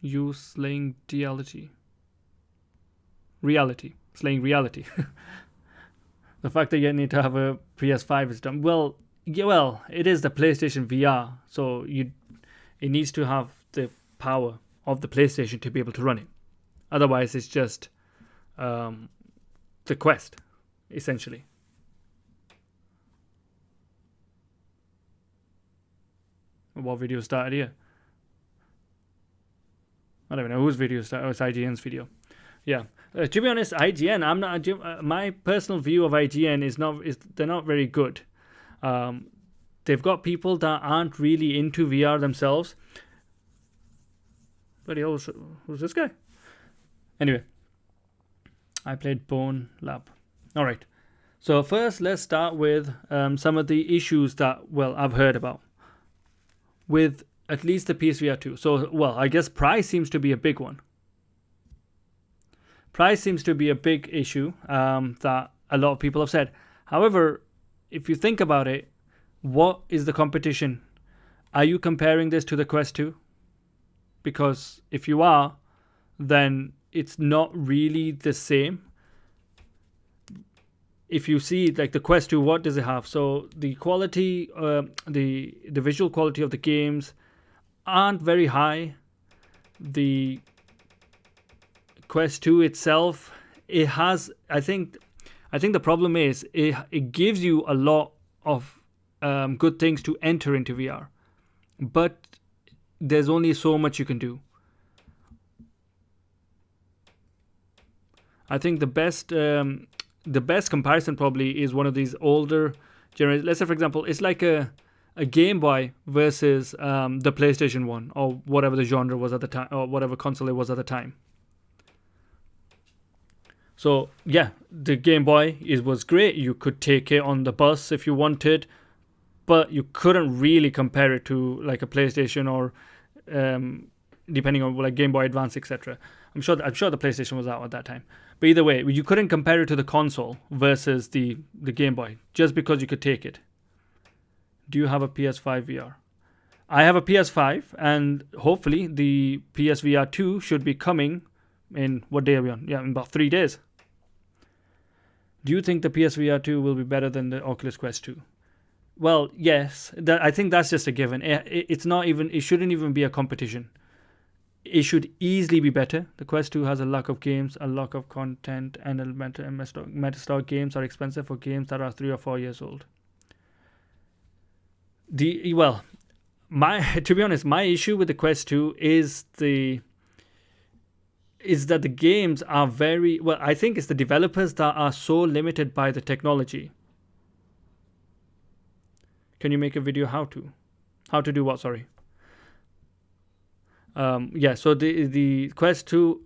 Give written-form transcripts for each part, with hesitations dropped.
You slaying reality. Slaying reality. The fact that you need to have a PS5 is dumb. Well, yeah, well, it is the PlayStation VR, so it needs to have the power of the PlayStation to be able to run it. Otherwise, it's just the Quest, essentially. What video started here? I don't even know whose video started. Oh, it's IGN's video. Yeah. To be honest, IGN. I'm not. My personal view of IGN is they're not very good. They've got people that aren't really into VR themselves. Bloody hell, who's this guy? Anyway, I played Bone Lab. All right. So first, let's start with some of the issues that I've heard about with at least the PSVR 2. So I guess price seems to be a big one. Price seems to be a big issue that a lot of people have said. However, if you think about it, what is the competition? Are you comparing this to the Quest 2? Because if you are, then it's not really the same. If you see like the Quest 2, what does it have? So the quality, the visual quality of the games aren't very high. The Quest 2 itself, it has, I think the problem is it gives you a lot of good things to enter into VR, but there's only so much you can do. I think the best comparison probably is one of these older generations. Let's say, for example, it's like a Game Boy versus the PlayStation 1 or whatever the genre was at the time, or whatever console it was at the time. So yeah, the Game Boy was great. You could take it on the bus if you wanted, but you couldn't really compare it to like a PlayStation or depending on like Game Boy Advance, etc. I'm sure the PlayStation was out at that time. But either way, you couldn't compare it to the console versus the Game Boy just because you could take it. Do you have a PS5 VR? I have a PS5, and hopefully the PSVR 2 should be coming in, what day are we on? Yeah, in about 3 days. Do you think the PSVR 2 will be better than the Oculus Quest 2? Well, yes. I think that's just a given. It's not even. It shouldn't even be a competition. It should easily be better. The Quest 2 has a lack of games, a lack of content, and Metastock games are expensive for games that are 3 or 4 years old. To be honest, my issue with the Quest 2 is that the games are very I think it's the developers that are so limited by the technology. Can you make a video how to do what? Sorry. So the Quest 2,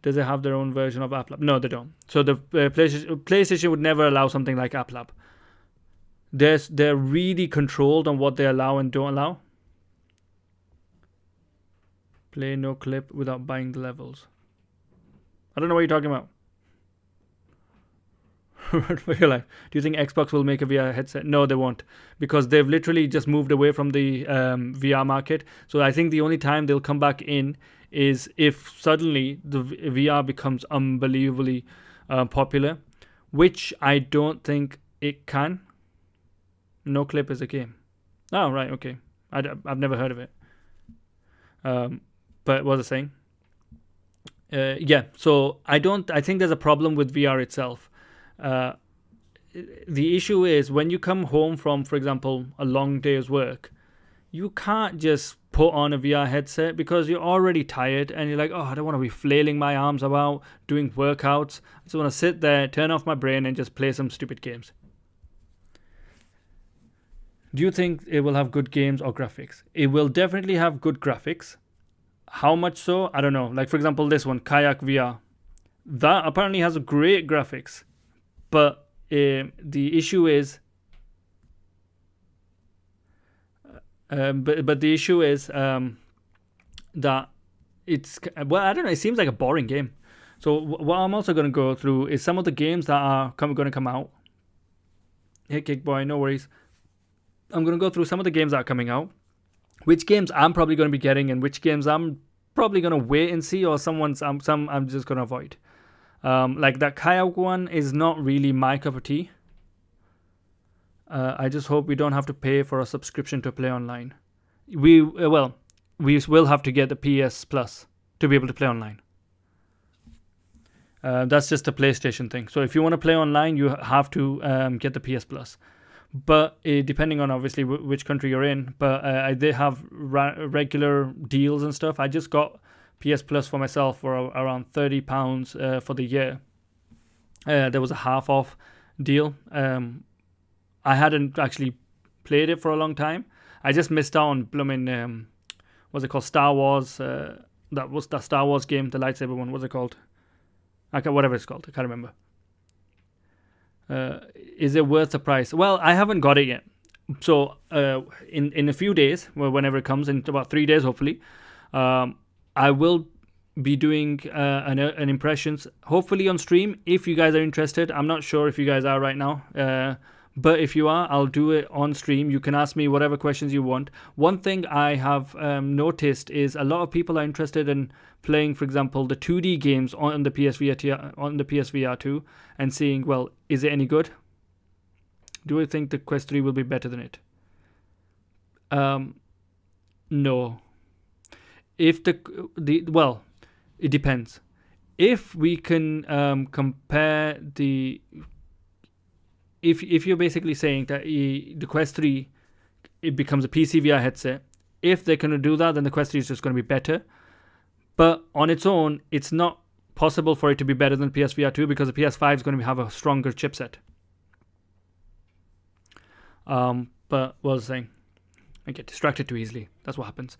does it have their own version of App Lab? No, they don't. So the PlayStation would never allow something like App Lab. They're really controlled on what they allow and don't allow. Play no clip without buying the levels. I don't know what you're talking about. Do you think Xbox will make a VR headset? No, they won't, because they've literally just moved away from the VR market. So I think the only time they'll come back in is if suddenly the VR becomes unbelievably popular, which I don't think it can. No clip is a game. Oh, right, okay. I've never heard of it. But what was I saying? So I think there's a problem with VR itself. The issue is when you come home from, for example, a long day's work, you can't just put on a VR headset because you're already tired and you're like, oh, I don't want to be flailing my arms about doing workouts. I just want to sit there, turn off my brain and just play some stupid games. Do you think it will have good games or graphics? It will definitely have good graphics. How much so? I don't know. Like, for example, this one, Kayak VR. That apparently has great graphics. But the issue is... But the issue is that it's... Well, I don't know. It seems like a boring game. So what I'm also going to go through is some of the games that are going to come out. Hey, Kickboy, no worries. I'm going to go through some of the games that are coming out. which games I'm probably going to be getting and which games I'm probably going to wait and see, or some I'm just going to avoid. Like that kayak one is not really my cup of tea. I just hope we don't have to pay for a subscription to play online. We will have to get the PS Plus to be able to play online. That's just a PlayStation thing. So if you want to play online, you have to get the PS Plus. But depending on obviously which country you're in, but they have regular deals and stuff. I just got PS Plus for myself for around £30 for the year. There was a half off deal. I hadn't actually played it for a long time. I just missed out on blooming what's it called, Star Wars. That was the Star Wars game, the lightsaber one. What's it called? Whatever it's called, I can't remember. Is it worth the price? Well, I haven't got it yet. So in a few days, whenever it comes, in about 3 days hopefully, I will be doing an impressions, hopefully on stream, if you guys are interested. I'm not sure if you guys are right now, but if you are, I'll do it on stream. You can ask me whatever questions you want. One thing I have noticed is a lot of people are interested in playing, for example, the 2D games on the PSVR 2 and seeing, well, is it any good? Do I think the Quest 3 will be better than it? No. If well, it depends. If we can compare the... If you're basically saying that the Quest 3, it becomes a PCVR headset, if they're going to do that, then the Quest 3 is just going to be better. But on its own, it's not possible for it to be better than PSVR 2 because the PS5 is going to have a stronger chipset. But what was I saying? I get distracted too easily. That's what happens.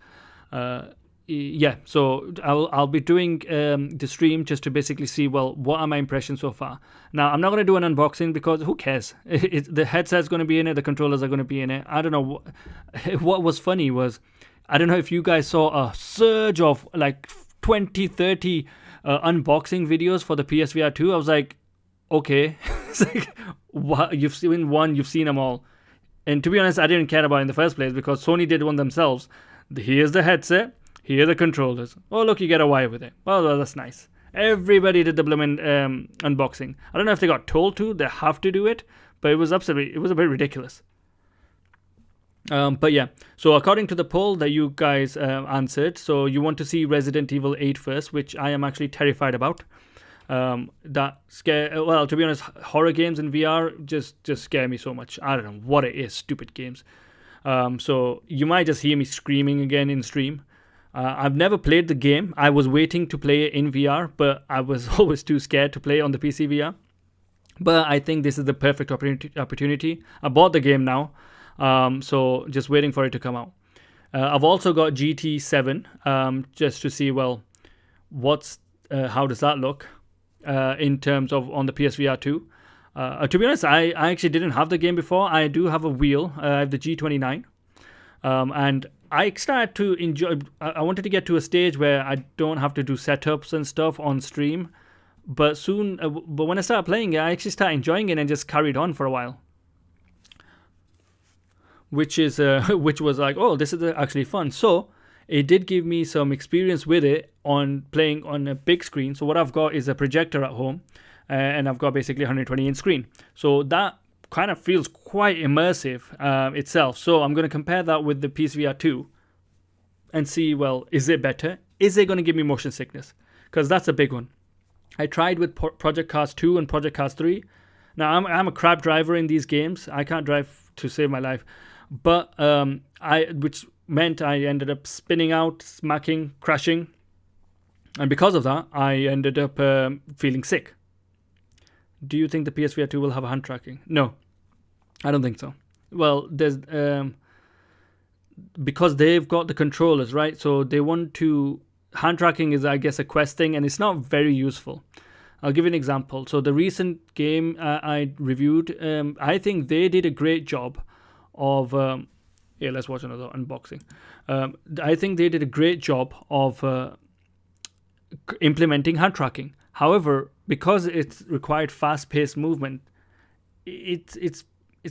Yeah, so I'll be doing the stream just to basically see, well, what are my impressions so far. Now, I'm not going to do an unboxing because who cares? The headset's going to be in it, the controllers are going to be in it. I don't know. What was funny was, I don't know if you guys saw a surge of like 20, 30 unboxing videos for the PSVR 2. I was like, okay. It's like, what? You've seen one, you've seen them all. And to be honest, I didn't care about it in the first place because Sony did one themselves. Here's the headset. Here are the controllers. Oh, look, you get a wire with it. Well, that's nice. Everybody did the blooming unboxing. I don't know if they got told to. They have to do it. But it was a bit ridiculous. But yeah. So according to the poll that you guys answered, so you want to see Resident Evil 8 first, which I am actually terrified about. Well, to be honest, horror games in VR just scare me so much. I don't know what it is. Stupid games. So you might just hear me screaming again in stream. I've never played the game. I was waiting to play it in VR, but I was always too scared to play on the PC VR. But I think this is the perfect opportunity. I bought the game now, so just waiting for it to come out. I've also got GT7, just to see, well, how does that look in terms of on the PSVR 2. To be honest, I actually didn't have the game before. I do have a wheel. I have the G29. And I started to enjoy. I wanted to get to a stage where I don't have to do setups and stuff on stream, but when I started playing it, I actually started enjoying it and just carried on for a while. Which was like, oh, this is actually fun. So it did give me some experience with it on playing on a big screen. So what I've got is a projector at home, and I've got basically 120-inch screen. So that kind of feels quite immersive itself. So I'm going to compare that with the PSVR 2 and see, well, is it better? Is it going to give me motion sickness? Because that's a big one. I tried with Project Cars 2 and Project Cars 3. Now, I'm a crap driver in these games. I can't drive to save my life. But which meant I ended up spinning out, smacking, crashing. And because of that, I ended up feeling sick. Do you think the PSVR 2 will have hand tracking? No, I don't think so. Well, there's because they've got the controllers, right? So they want to... Hand tracking is, I guess, a Quest thing, and it's not very useful. I'll give you an example. So the recent game I reviewed, I think they did a great job of... yeah, let's watch another unboxing. I think they did a great job of implementing hand tracking. However, because it's required fast-paced movement, it's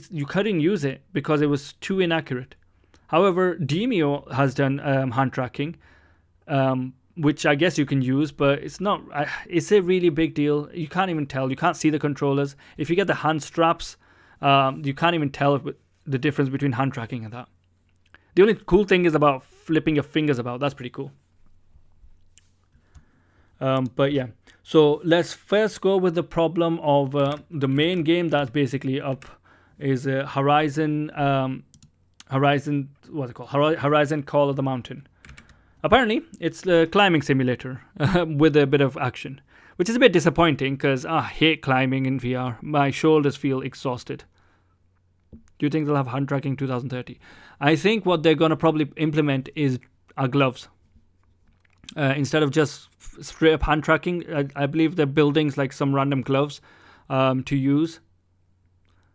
you couldn't use it because it was too inaccurate. However, Demio has done hand tracking, which I guess you can use, but it's not. It's a really big deal. You can't even tell. You can't see the controllers. If you get the hand straps, you can't even tell the difference between hand tracking and that. The only cool thing is about flipping your fingers about. That's pretty cool. But yeah, so let's first go with the problem of the main game that's basically up is Horizon. What's it called? Horizon Call of the Mountain. Apparently, it's a climbing simulator with a bit of action, which is a bit disappointing because I hate climbing in VR. My shoulders feel exhausted. Do you think they'll have hand tracking 2030? I think what they're going to probably implement is gloves. Instead of just straight up hand tracking, I believe they're building like some random gloves to use.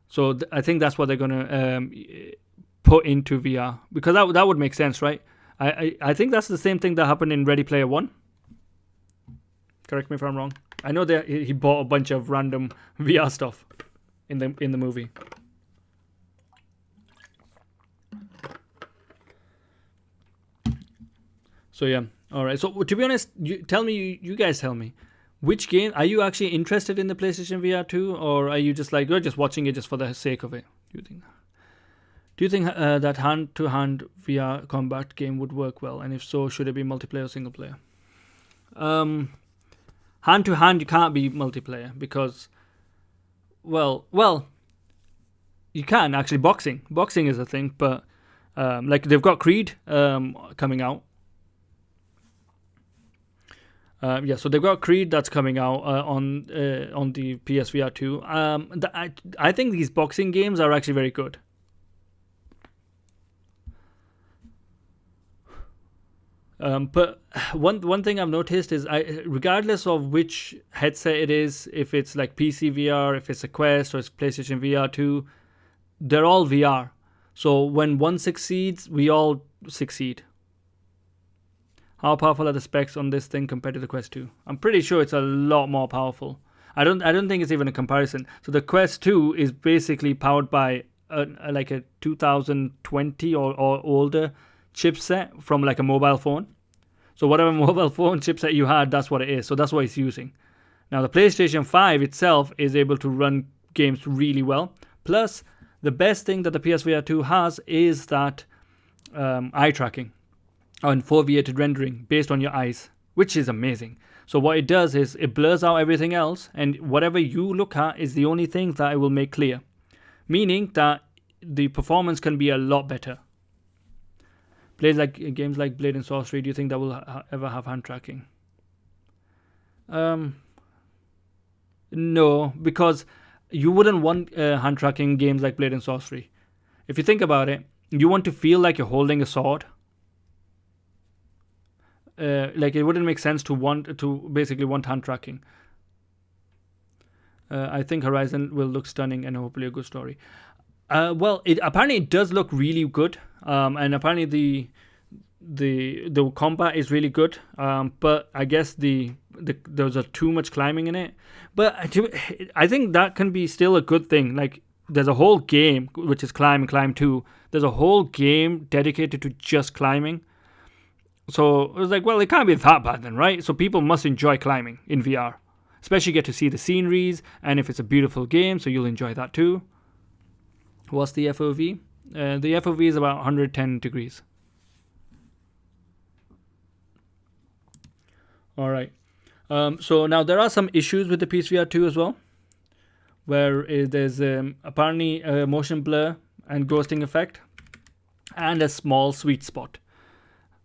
So I think that's what they're going to put into VR, because that would make sense, right? I think that's the same thing that happened in Ready Player One. Correct me if I'm wrong. I know that he bought a bunch of random VR stuff in the movie. So yeah, all right. So to be honest, you guys tell me, which game are you actually interested in the PlayStation VR 2, or are you just like you're just watching it just for the sake of it? Do you think that hand-to-hand VR combat game would work well? And if so, should it be multiplayer or single player? Hand-to-hand, you can't be multiplayer because, well, you can actually. Boxing is a thing, but like they've got Creed coming out. Yeah, so they've got Creed that's coming out on the PSVR 2. I think these boxing games are actually very good. But one thing I've noticed is regardless of which headset it is, if it's like PC VR, if it's a Quest or it's PlayStation VR 2, they're all VR. So when one succeeds, we all succeed. How powerful are the specs on this thing compared to the Quest 2? I'm pretty sure it's a lot more powerful. I don't think it's even a comparison. So the Quest 2 is basically powered by like a 2020 or older chipset from like a mobile phone. So whatever mobile phone chipset you had, that's what it is. So that's what it's using. Now the PlayStation 5 itself is able to run games really well. Plus, the best thing that the PSVR 2 has is that eye tracking and foveated rendering based on your eyes, which is amazing. So what it does is it blurs out everything else, and whatever you look at is the only thing that it will make clear. Meaning that the performance can be a lot better. Games like Blade and Sorcery, do you think that will ever have hand tracking? No, because you wouldn't want hand tracking games like Blade and Sorcery. If you think about it, you want to feel like you're holding a sword. Like it wouldn't make sense to basically want hand tracking. I think Horizon will look stunning and hopefully a good story. Well, apparently it does look really good, and apparently the combat is really good. But I guess there's too much climbing in it. But I think that can be still a good thing. Like there's a whole game which is Climb 2. There's a whole game dedicated to just climbing. So it was like, well, it can't be that bad then, right? So people must enjoy climbing in VR, especially get to see the sceneries, and if it's a beautiful game, so you'll enjoy that too. What's the FOV? The FOV is about 110 degrees. All right. So now there are some issues with the PSVR 2 as well, where there's apparently a motion blur and ghosting effect, and a small sweet spot.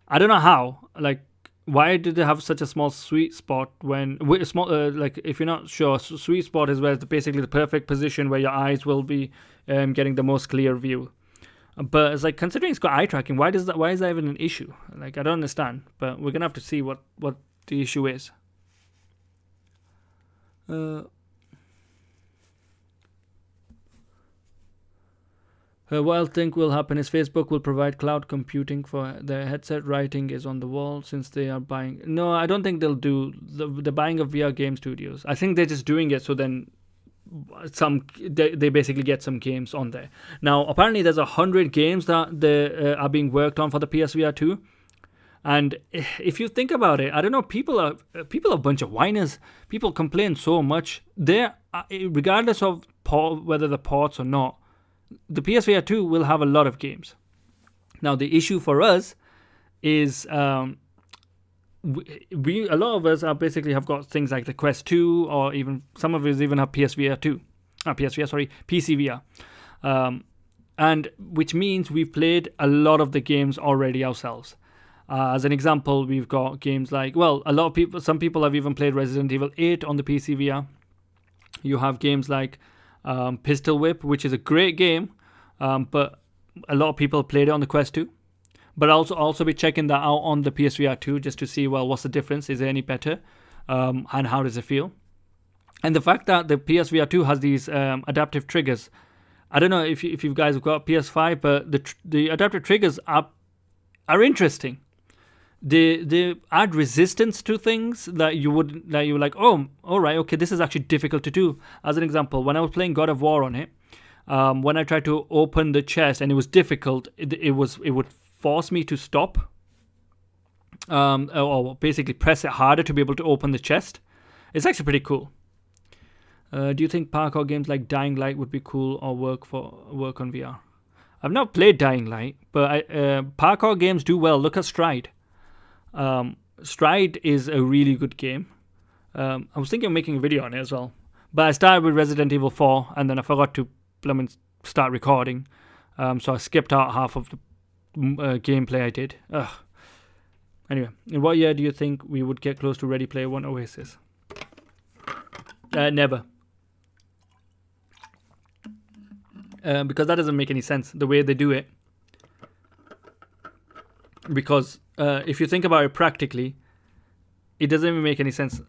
I don't know how. Like, why did they have such a small sweet spot when small? Like, if you're not sure, sweet spot is where it's basically the perfect position where your eyes will be getting the most clear view. But it's like, considering it's got eye tracking, why is that even an issue? Like, I don't understand. But we're gonna have to see what the issue is. What I think will happen is Facebook will provide cloud computing for their headset. Writing is on the wall since they are buying. No, I don't think they'll do the buying of VR game studios. I think they're just doing it so then they basically get some games on there. Now apparently there's 100 games that are being worked on for the PSVR 2. And if you think about it, I don't know, people are a bunch of whiners. People complain so much. Regardless of whether the ports or not, the PSVR 2 will have a lot of games. Now the issue for us is we a lot of us are basically have got things like the Quest 2, or even some of us even have PCVR, and which means we've played a lot of the games already ourselves. As an example, we've got games like, well, some people have even played Resident Evil 8 on the PCVR. You have games like Pistol Whip, which is a great game, but a lot of people played it on the Quest 2. But also be checking that out on the PSVR 2 just to see, well, what's the difference? Is it any better? And how does it feel? And the fact that the PSVR 2 has these adaptive triggers. I don't know if you guys have got PS5, but the adaptive triggers are interesting. They add resistance to things that you were like, oh, all right, okay, this is actually difficult to do. As an example, when I was playing God of War on it, when I tried to open the chest and it was difficult, it would force me to stop, or basically press it harder to be able to open the chest. It's actually pretty cool. Do you think parkour games like Dying Light would be cool or work on VR? I've not played Dying Light, but parkour games do well. Look at Stride. Stride is a really good game. I was thinking of making a video on it as well, but I started with Resident Evil 4 and then I forgot to start recording, so I skipped out half of the gameplay I did. Anyway, in what year do you think we would get close to Ready Player One Oasis? Never. Because that doesn't make any sense, the way they do it. Because if you think about it practically, it doesn't even make any sense.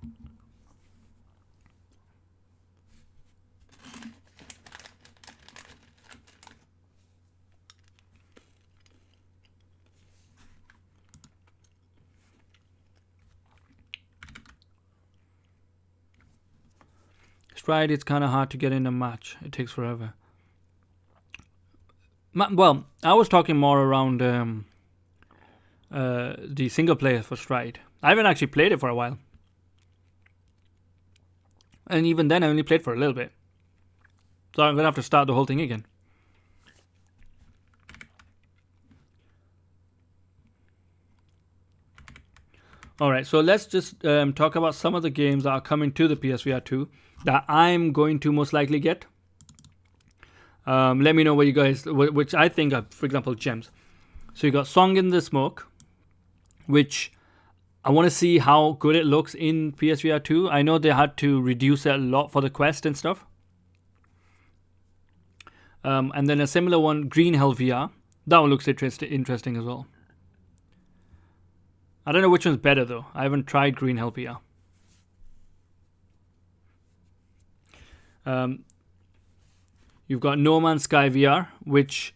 Stride, it's kind of hard to get in a match. It takes forever. Well, I was talking more around the single player for Stride. I haven't actually played it for a while. And even then, I only played for a little bit. So I'm going to have to start the whole thing again. Alright, so let's just talk about some of the games that are coming to the PSVR 2 that I'm going to most likely get. Let me know what you guys, which I think are, for example, gems. So you got Song in the Smoke, which I want to see how good it looks in PSVR 2. I know they had to reduce it a lot for the Quest and stuff. And then a similar one, Green Hell VR. That one looks interesting as well. I don't know which one's better though. I haven't tried Green Hell VR. You've got No Man's Sky VR, which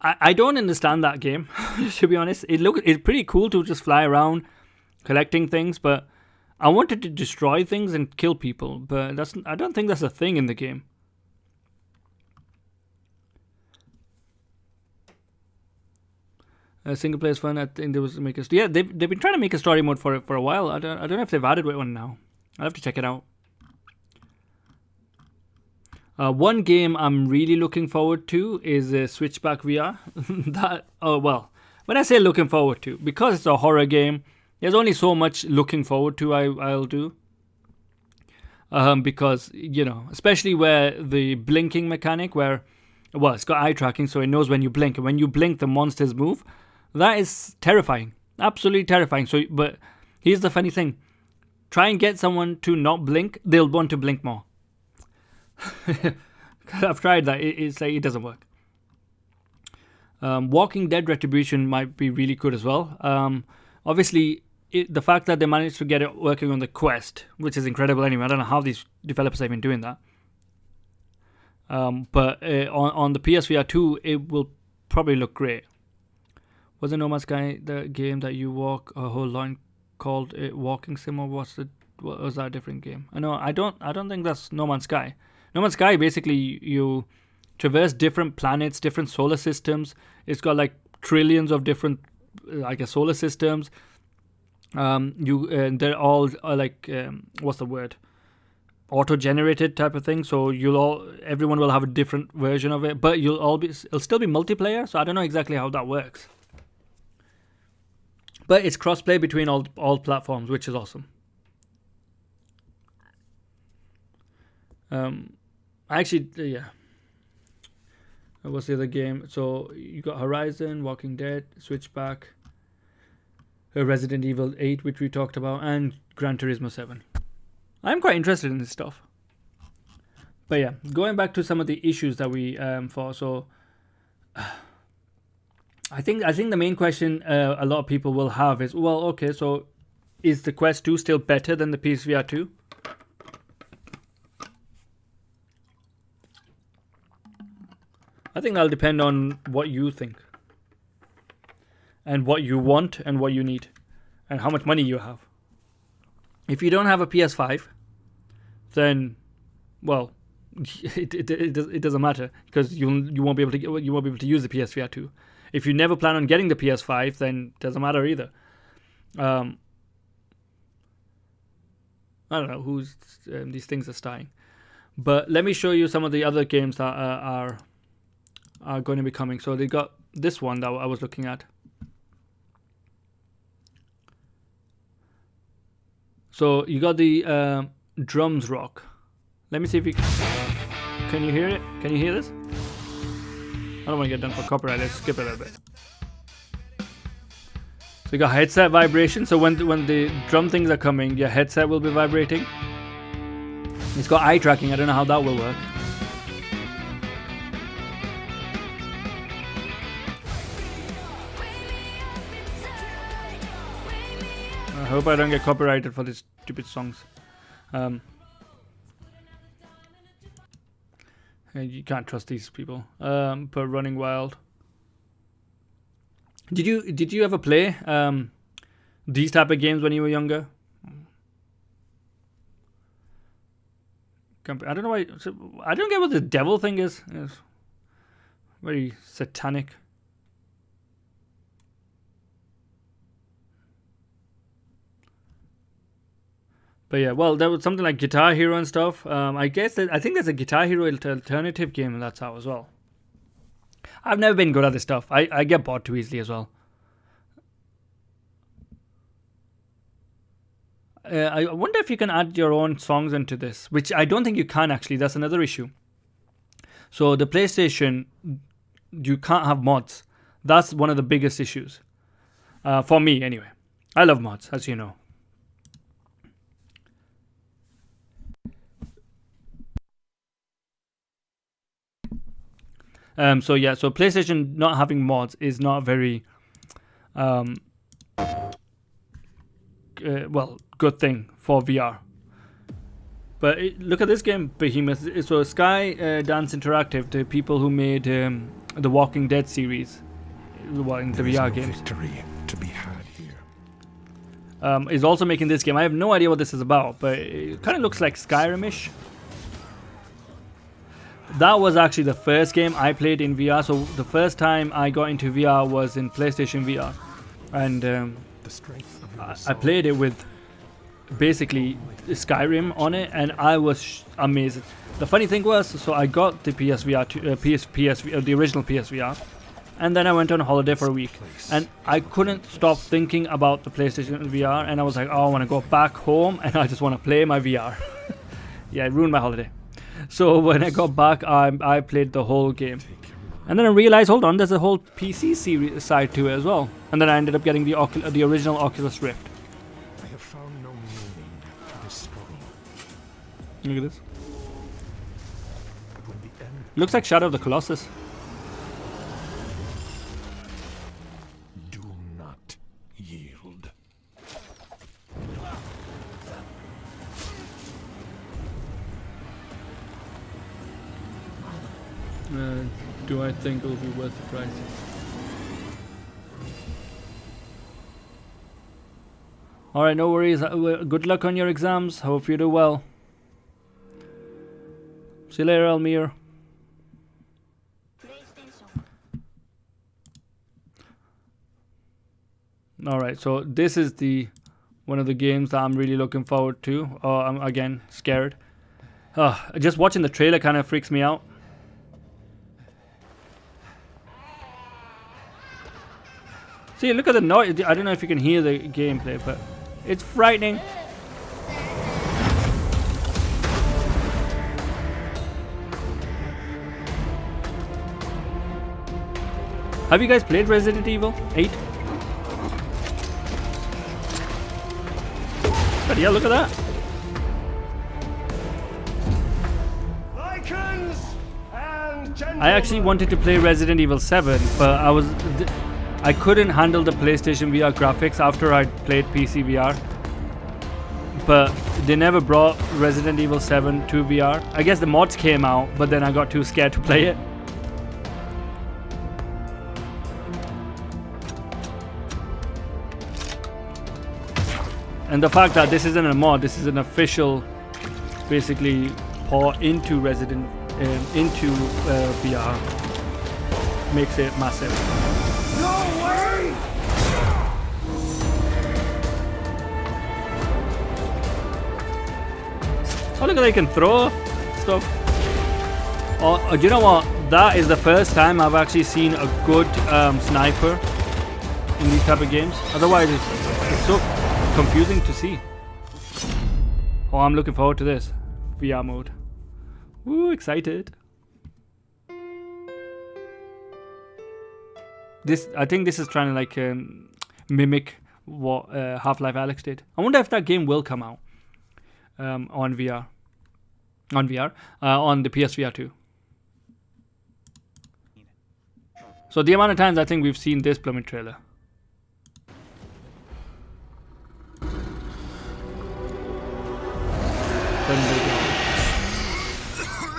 I don't understand that game, to be honest. It's pretty cool to just fly around collecting things, but I wanted to destroy things and kill people, but I don't think that's a thing in the game. Single player is fun. I think there was they've been trying to make a story mode for it for a while. I don't know if they've added one now. I'll have to check it out. One game I'm really looking forward to is Switchback VR. When I say looking forward to, because it's a horror game, there's only so much looking forward to I'll do. Because, especially where the blinking mechanic, it's got eye tracking, so it knows when you blink, and when you blink, the monsters move. That is terrifying, absolutely terrifying. But here's the funny thing: try and get someone to not blink, they'll want to blink more. I've tried that. It's like it doesn't work. Walking Dead Retribution might be really good as well. Obviously, the fact that they managed to get it working on the Quest, which is incredible anyway. I don't know how these developers have been doing that. But on the PSVR 2, it will probably look great. Wasn't No Man's Sky the game that you walk a whole line called Walking Sim, or what was that a different game? I don't think that's No Man's Sky. No Man's Sky, basically, you traverse different planets, different solar systems. It's got like trillions of different, I guess, solar systems. They're all what's the word? Auto-generated type of thing. So everyone will have a different version of it, but it'll still be multiplayer. So I don't know exactly how that works. But it's crossplay between all platforms, which is awesome. Yeah. What's the other game? So you got Horizon, Walking Dead, Switchback, Resident Evil 8, which we talked about, and Gran Turismo 7. I'm quite interested in this stuff. But yeah, going back to some of the issues that we for. So I think the main question a lot of people will have is, well, okay, so is the Quest 2 still better than the PSVR 2? I think that'll depend on what you think, and what you want, and what you need, and how much money you have. If you don't have a PS5, then, well, it doesn't matter, because you won't be able to use the PSVR 2. If you never plan on getting the PS5, then it doesn't matter either. I don't know who's these things are starting, but let me show you some of the other games that are going to be coming. So they got this one that I was looking at. So you got the drums rock. Let me see if you can you hear it? Can you hear this? I don't want to get done for copyright. Let's skip it a little bit. So you got headset vibration. So when the drum things are coming, your headset will be vibrating. It's got eye tracking. I don't know how that will work. I hope I don't get copyrighted for these stupid songs. You can't trust these people. But Running Wild. Did you ever play these type of games when you were younger? I don't know why. I don't get what the devil thing is. It's very satanic. But yeah, well, there was something like Guitar Hero and stuff. I think there's a Guitar Hero alternative game and that's out as well. I've never been good at this stuff. I get bored too easily as well. I wonder if you can add your own songs into this, which I don't think you can actually. That's another issue. So the PlayStation, you can't have mods. That's one of the biggest issues. For me, anyway. I love mods, as you know. So PlayStation not having mods is not very good thing for VR. But look at this game, Behemoth. So Sky Dance Interactive, the people who made the Walking Dead series, in the VR games, victory to be had here. Is also making this game. I have no idea what this is about, but it kind of looks like Skyrim-ish. That was actually the first game I played in VR. So the first time I got into VR was in PlayStation VR, and I played it with basically Skyrim on it, and I was amazed. The funny thing was, so I got the PSVR, the original PSVR, and then I went on holiday for a week, and I couldn't stop thinking about the PlayStation VR, and I was like, oh, I want to go back home, and I just want to play my VR. Yeah, it ruined my holiday. So when I got back, I played the whole game. And then I realized, hold on, there's a whole PC series side to it as well. And then I ended up getting the original Oculus Rift. I have found no meaning to this struggle. Look at this. Looks like Shadow of the Colossus. Do not yield. Do I think it'll be worth the price? Alright, no worries. Good luck on your exams. Hope you do well. See you later, Almir. Alright, so this is the one of the games that I'm really looking forward to. I'm again scared. Just watching the trailer kind of freaks me out. See, look at the noise. I don't know if you can hear the gameplay, but it's frightening. Have you guys played Resident Evil 8? But yeah, look at that. I actually wanted to play Resident Evil 7, but I couldn't handle the PlayStation VR graphics after I played PSVR. But they never brought Resident Evil 7 to VR. I guess the mods came out, but then I got too scared to play it. And the fact that this isn't a mod, this is an official, basically, port into VR, makes it massive. No way! Oh, look at that, you can throw stuff. Oh, do you know what? That is the first time I've actually seen a good sniper in these type of games. Otherwise, it's so confusing to see. Oh, I'm looking forward to this VR mode. Woo, excited. I think this is trying to like mimic what Half-Life Alyx did. I wonder if that game will come out on VR. On the PSVR 2. So the amount of times I think we've seen this plummet trailer.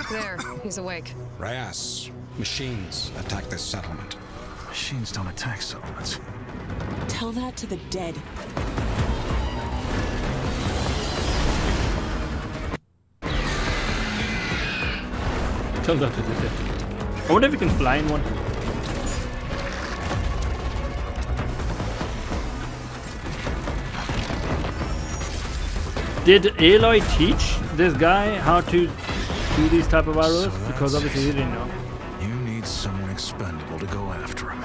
There, he's awake. Reyes, machines attack this settlement. Machines don't attack settlements. Tell that to the dead. Tell that to the dead. I wonder if you can fly in one. Did Aloy teach this guy how to do these type of arrows? So Because that's obviously he didn't know. You need someone expendable to go after him.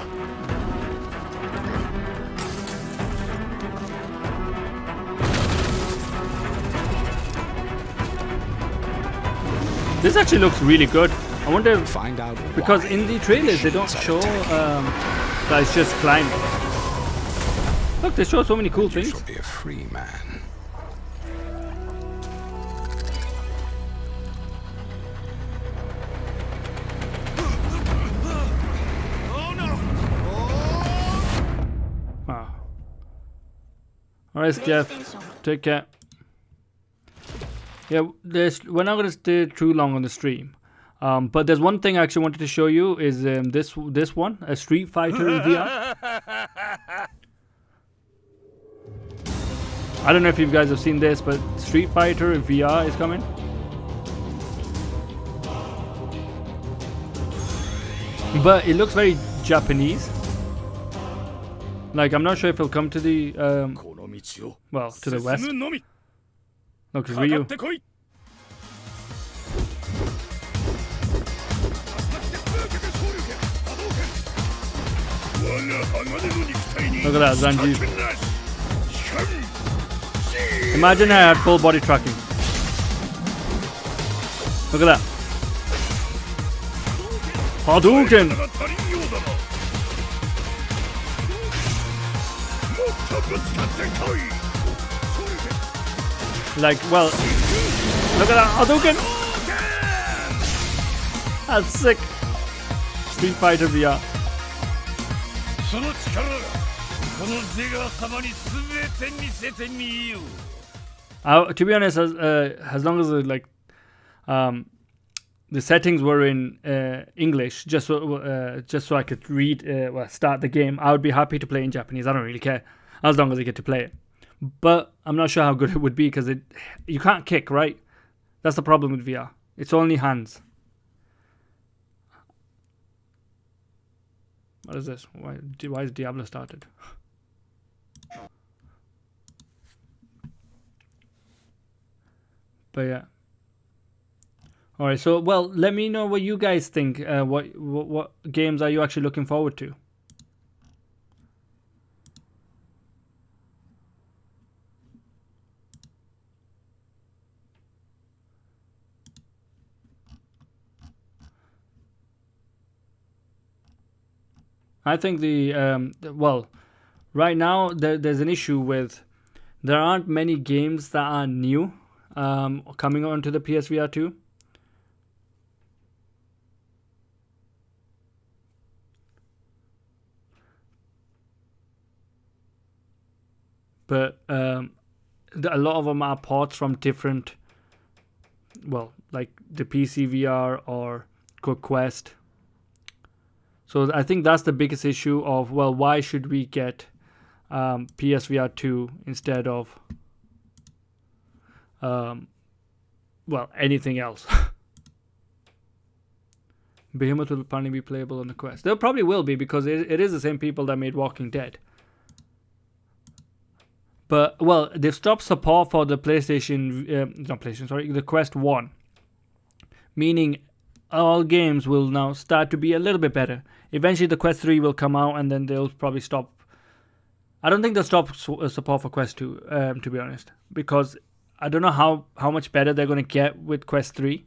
This actually looks really good. I wonder if, Find out because why in the trailers they don't machines show attack. that it's just climbing. Look, they show so many cool You things. shall be a free man. Ah. Alright, Jeff. Take care. Yeah, we're not going to stay too long on the stream. But there's one thing I actually wanted to show you is this one, a Street Fighter in VR. I don't know if you guys have seen this, but Street Fighter in VR is coming. But it looks very Japanese. Like, I'm not sure if it'll come to the, well, to the west. Look, it's Ryu. Look at that, Zangief. Imagine I had full body tracking. Look at that. Hadouken! Like, well, look at that Hadouken! That's sick. Street Fighter VR. To be honest, as long as like the settings were in English, just so I could read, start the game, I would be happy to play in Japanese. I don't really care, as long as I get to play it. But I'm not sure how good it would be because you can't kick, right? That's the problem with VR. It's only hands. What is this? Why is Diablo started? But yeah. All right. So well, let me know what you guys think. What games are you actually looking forward to? I think well, right now there's an issue with there aren't many games that are new coming onto the PSVR 2. But a lot of them are ports from different, well, like the PCVR or Quest. So I think that's the biggest issue of, well, why should we get PSVR 2 instead of, well, anything else? Behemoth will apparently be playable on the Quest. There probably will be, because it is the same people that made Walking Dead. But, well, they've stopped support for the the Quest 1. Meaning all games will now start to be a little bit better. Eventually the Quest 3 will come out, and then they'll probably stop. I don't think they'll stop support for Quest 2, to be honest. Because I don't know how much better they're going to get with Quest 3.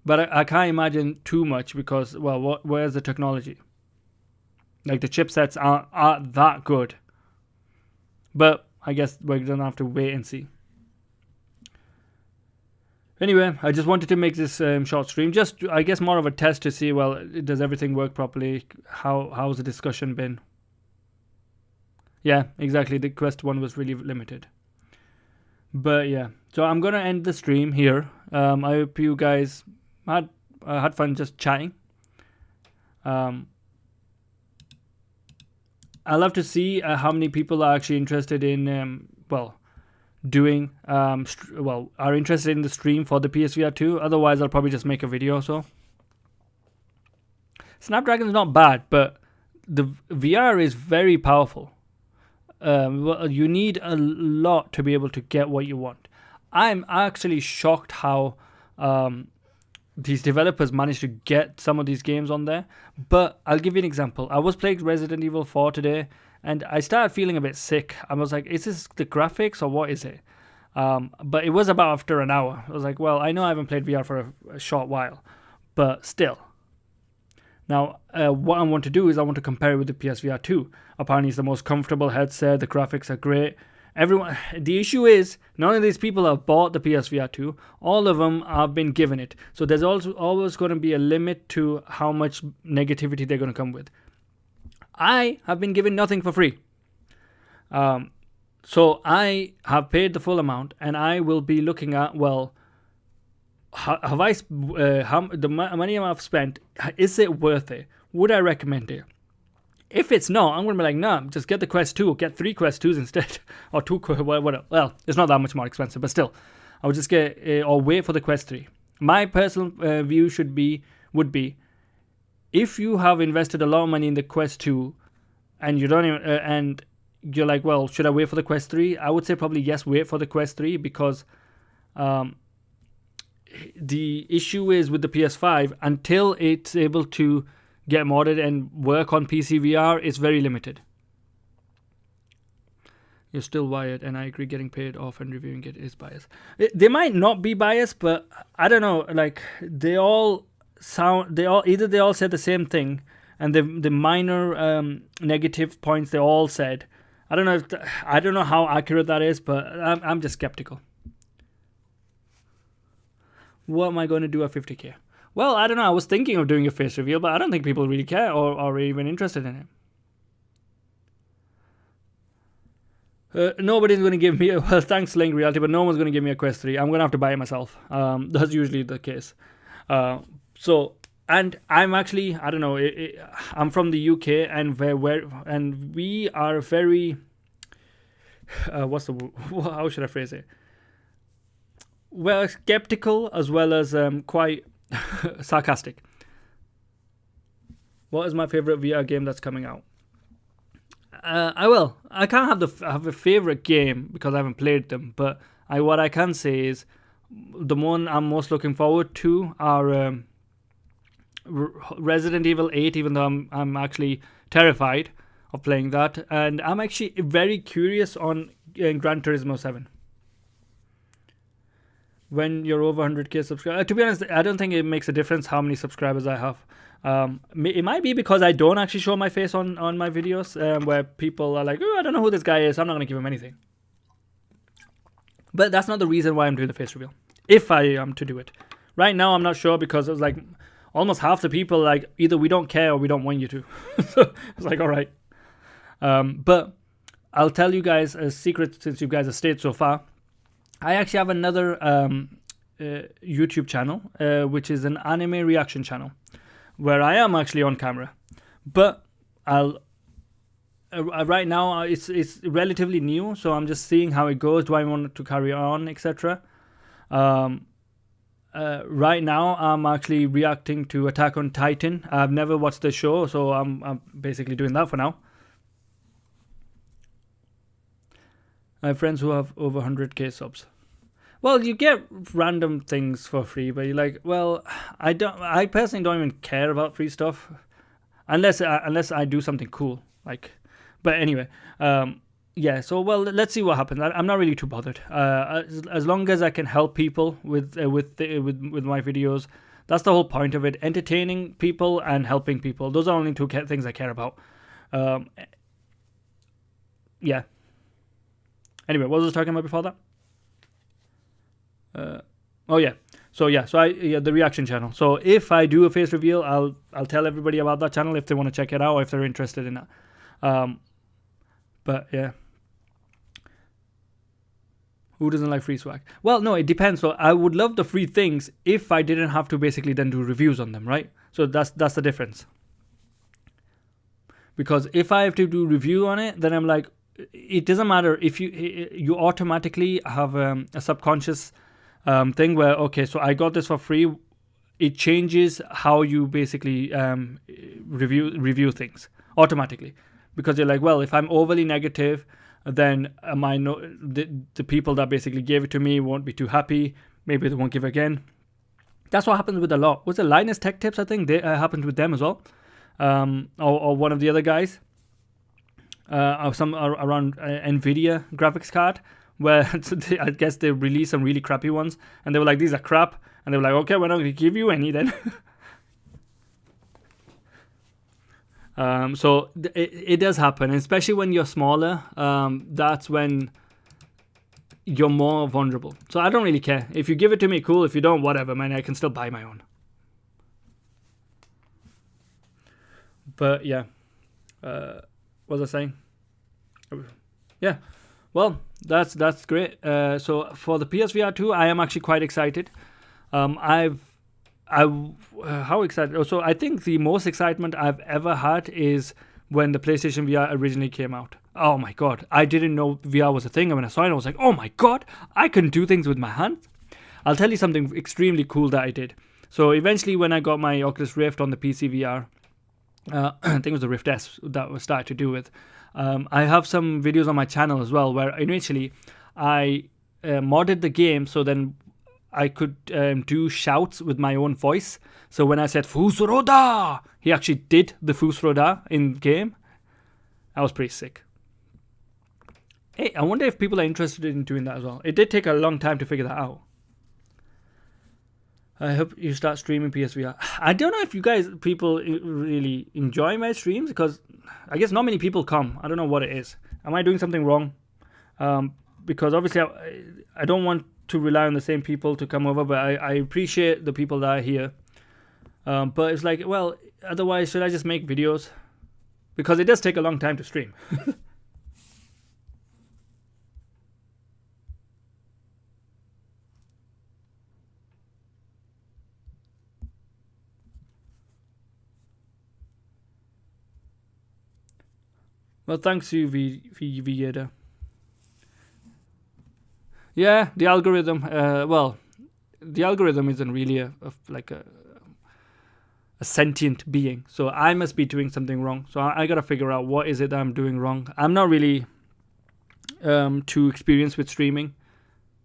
But I can't imagine too much because, well, where's the technology? Like, the chipsets aren't that good. But I guess we're going to have to wait and see. Anyway, I just wanted to make this short stream. Just, I guess, more of a test to see, well, does everything work properly? How's the discussion been? Yeah, exactly. The Quest 1 was really limited. But yeah, so I'm going to end the stream here. I hope you guys had fun just chatting. I love to see how many people are actually interested in, well, doing, are interested in the stream for the PSVR 2. Otherwise, I'll probably just make a video or so. Snapdragon's not bad, but the VR is very powerful. Well, you need a lot to be able to get what you want. I'm actually shocked how these developers managed to get some of these games on there. But I'll give you an example. I was playing Resident Evil 4 today, and I started feeling a bit sick. I was like, is this the graphics or what is it? But it was about after an hour. I was like, well, I know I haven't played VR for a short while, but still. Now, what I want to do is I want to compare it with the PSVR 2. Apparently, it's the most comfortable headset. The graphics are great. Everyone. The issue is, none of these people have bought the PSVR 2. All of them have been given it. So there's also always going to be a limit to how much negativity they're going to come with. I have been given nothing for free. So I have paid the full amount, and I will be looking at, well, the money I've spent, is it worth it? Would I recommend it? If it's not, I'm going to be like, nah, just get the Quest 2, get 3 Quest 2s instead, or 2, whatever. Well, it's not that much more expensive, but still, I would just get, or wait for the Quest 3. My personal view would be, if you have invested a lot of money in the Quest 2, and you don't even, and you're like, well, should I wait for the Quest 3? I would say probably yes, wait for the Quest 3, because the issue is with the PS5, until it's able to get modded and work on PC VR, it's very limited. You're still wired, and I agree, getting paid off and reviewing it is biased. They might not be biased, but I don't know, like, they all say the same thing, and the minor negative points they all said, I don't know how accurate that is, but I'm just skeptical. What am I going to do at 50k? Well, I don't know. I was thinking of doing a face reveal, but I don't think people really care or are even interested in it. Nobody's going to give me well, thanks Link Reality, but no one's going to give me a Quest 3. I'm going to have to buy it myself. That's usually the case. And I'm actually, I don't know, I'm from the UK, and and we are very, how should I phrase it? were skeptical as well as quite sarcastic. What is my favorite VR game that's coming out? I can't have a favorite game because I haven't played them, but what I can say is the one I'm most looking forward to are Resident Evil 8, even though I'm actually terrified of playing that, and I'm actually very curious on Gran Turismo 7. When you're over 100k subscribers, to be honest, I don't think it makes a difference how many subscribers I have. It might be because I don't actually show my face on my videos, where people are like, oh, I don't know who this guy is, I'm not going to give him anything. But that's not the reason why I'm doing the face reveal, if I am to do it. Right now, I'm not sure because it was like almost half the people like either we don't care or we don't want you to. So it's like, all right. But I'll tell you guys a secret since you guys have stayed so far. I actually have another YouTube channel, which is an anime reaction channel, where I am actually on camera. But right now it's relatively new, so I'm just seeing how it goes. Do I want to carry on, etc. Right now I'm actually reacting to Attack on Titan. I've never watched the show, so I'm basically doing that for now. I have friends who have over 100k subs. Well, you get random things for free, but you're like, well, I personally don't even care about free stuff unless I do something cool, like. But anyway, yeah. So well, let's see what happens. I'm not really too bothered. As long as I can help people with my videos, that's the whole point of it. Entertaining people and helping people. Those are only two things I care about. Yeah. Anyway, what was I talking about before that? Oh yeah. So the reaction channel. So if I do a face reveal, I'll tell everybody about that channel if they want to check it out, or if they're interested in that. But yeah. Who doesn't like free swag? Well, no, it depends. So I would love the free things if I didn't have to basically then do reviews on them, right? So that's the difference. Because if I have to do review on it, then I'm like, it doesn't matter if you automatically have a subconscious thing where, okay, so I got this for free. It changes how you basically review things automatically, because you're like, well, if I'm overly negative, then the people that basically gave it to me won't be too happy. Maybe they won't give again. That's what happens with a lot. Was it Linus Tech Tips? I think that happened with them as well, or one of the other guys. Some around Nvidia graphics card, where I guess they released some really crappy ones, and they were like, these are crap, and they were like, okay, we're not going to give you any then. So it does happen, especially when you're smaller. That's when you're more vulnerable. So I don't really care. If you give it to me, cool. If you don't, whatever, man, I can still buy my own. But yeah, what was I saying? Yeah, well, that's great. So for the PSVR 2, I am actually quite excited. How excited? So I think the most excitement I've ever had is when the PlayStation VR originally came out. Oh my god, I didn't know VR was a thing, and when I saw it, I was like, oh my god, I can do things with my hands. I'll tell you something extremely cool that I did. So eventually, when I got my Oculus Rift on the PC VR, I think it was the Rift S that was started to do with. I have some videos on my channel as well, where initially I modded the game so then I could do shouts with my own voice. So when I said Fusroda, he actually did the Fusroda in game. That was pretty sick. Hey, I wonder if people are interested in doing that as well. It did take a long time to figure that out. I hope you start streaming PSVR. I don't know if people really enjoy my streams, because I guess not many people come. I don't know what it is. Am I doing something wrong? Because obviously I don't want to rely on the same people to come over, but I appreciate the people that are here. But it's like, well, otherwise should I just make videos? Because it does take a long time to stream. Well, thanks you, Villeda. Yeah, the algorithm. Well, the algorithm isn't really a sentient being, so I must be doing something wrong. So I gotta figure out what is it that I'm doing wrong. I'm not really too experienced with streaming,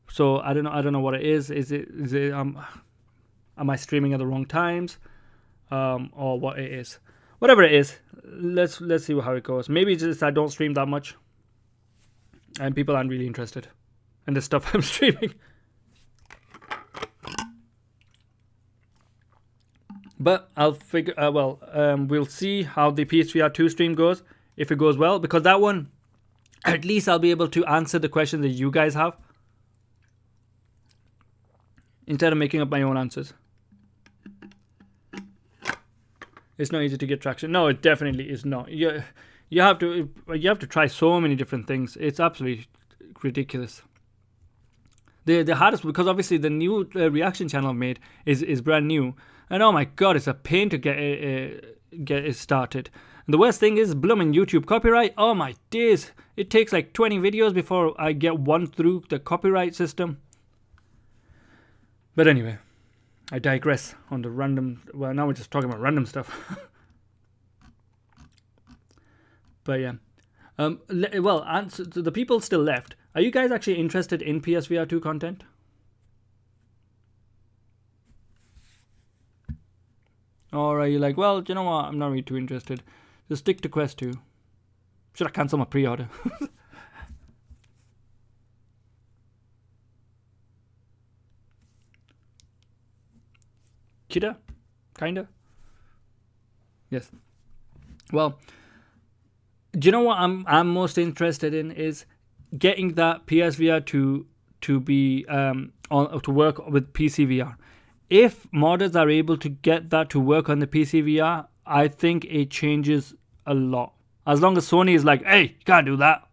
so I don't know what it is. Is it am I streaming at the wrong times, or what it is? Whatever it is, let's see how it goes. Maybe it's just I don't stream that much, and people aren't really interested in the stuff I'm streaming. But I'll figure. We'll see how the PSVR 2 stream goes. If it goes well, because that one, at least I'll be able to answer the questions that you guys have, instead of making up my own answers. It's not easy to get traction. No, it definitely is not. You have to try so many different things. It's absolutely ridiculous. The hardest, because obviously the new reaction channel I've made is brand new, and oh my god, it's a pain to get it started. And the worst thing is blooming YouTube copyright. Oh my days, it takes like 20 videos before I get one through the copyright system. But anyway, I digress on the random. Well, now we're just talking about random stuff. But yeah, answer to the people still left. Are you guys actually interested in PSVR 2 content? Or are you like, well, you know what, I'm not really too interested. Just stick to Quest 2. Should I cancel my pre-order? Kida? Kinda? Yes. Well, do you know what I'm most interested in is getting that PSVR to be to work with PCVR. If modders are able to get that to work on the PCVR, I think it changes a lot. As long as Sony is like, hey, you can't do that.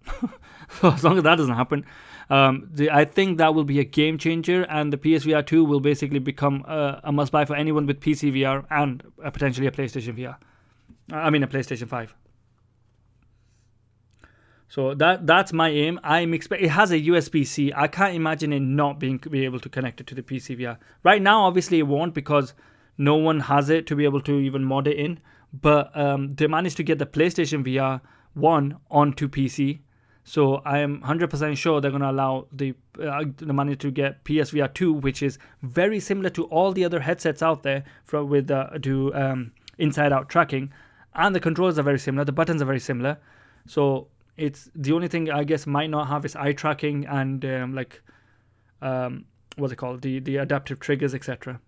So as long as that doesn't happen, I think that will be a game changer, and the PSVR 2 will basically become a must-buy for anyone with PCVR and potentially a PlayStation VR. I mean a PlayStation 5. So that's my aim. It has a USB-C. I can't imagine it not be able to connect it to the PCVR. Right now, obviously, it won't because no one has it to be able to even mod it in. But they managed to get the PlayStation VR 1 onto PC. So I am 100% sure they're going to allow the money to get PSVR 2, which is very similar to all the other headsets out there with inside-out tracking. And the controls are very similar. The buttons are very similar. So it's the only thing I guess might not have is eye tracking and what's it called, the adaptive triggers, etc.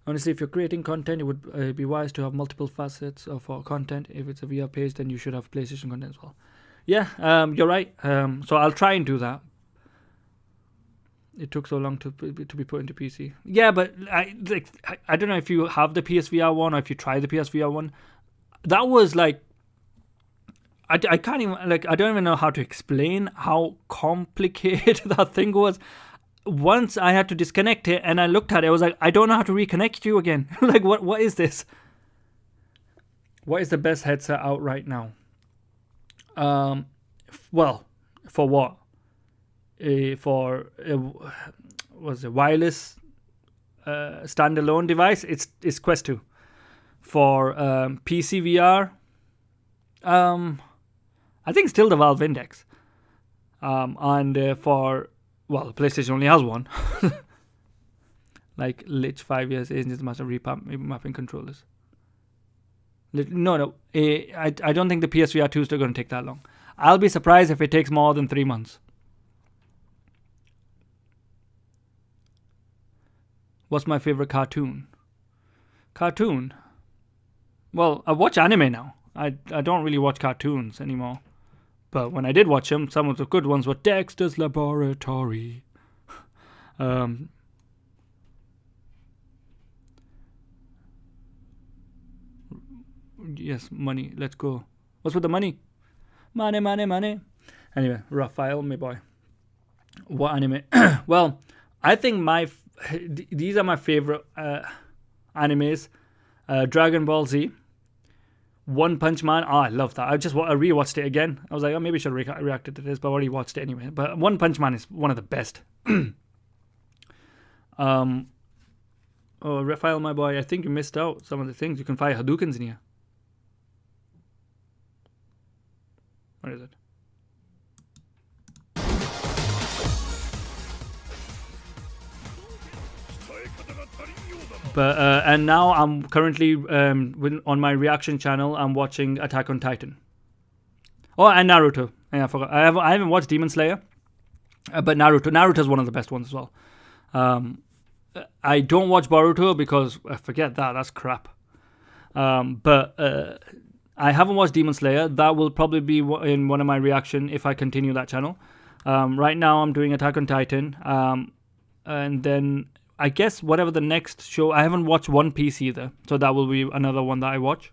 Honestly, if you're creating content, it would be wise to have multiple facets of content. If it's a VR page, then you should have PlayStation content as well. Yeah, you're right. So I'll try and do that. It took so long to be put into PC. Yeah, but I don't know if you have the PSVR 1 or if you try the PSVR 1. That was like, I can't even, I don't even know how to explain how complicated that thing was. Once I had to disconnect it and I looked at it, I was like, I don't know how to reconnect you again. Like, what is this? What is the best headset out right now? Well, for what? Was a wireless standalone device? It's Quest 2. For PC VR, I think still the Valve Index. And for, well, PlayStation only has one. Like, lich 5 years isn't as much of remapping controllers. No, I don't think the PSVR 2 is still going to take that long. I'll be surprised if it takes more than 3 months. What's my favorite cartoon? Well, I watch anime now. I don't really watch cartoons anymore. But when I did watch them, some of the good ones were Dexter's Laboratory. Yes, money. Let's go. What's with the money? Money, money, money. Anyway, Raphael, my boy. What anime? Well, I think these are my favorite animes. Dragon Ball Z, One Punch Man. Oh, I love that. I rewatched it again. I was like, oh, maybe I should have reacted to this, but I already watched it anyway. But One Punch Man is one of the best. Oh, Raphael, my boy, I think you missed out some of the things. You can fire Hadoukens in here. What is it? But and now I'm currently on my reaction channel. I'm watching Attack on Titan. Oh, and Naruto. Yeah, I forgot. I haven't watched Demon Slayer, but Naruto is one of the best ones as well. I don't watch Boruto because forget that. That's crap. But I haven't watched Demon Slayer. That will probably be in one of my reaction if I continue that channel. Right now I'm doing Attack on Titan, and then I guess whatever the next show. I haven't watched One Piece either, so that will be another one that I watch.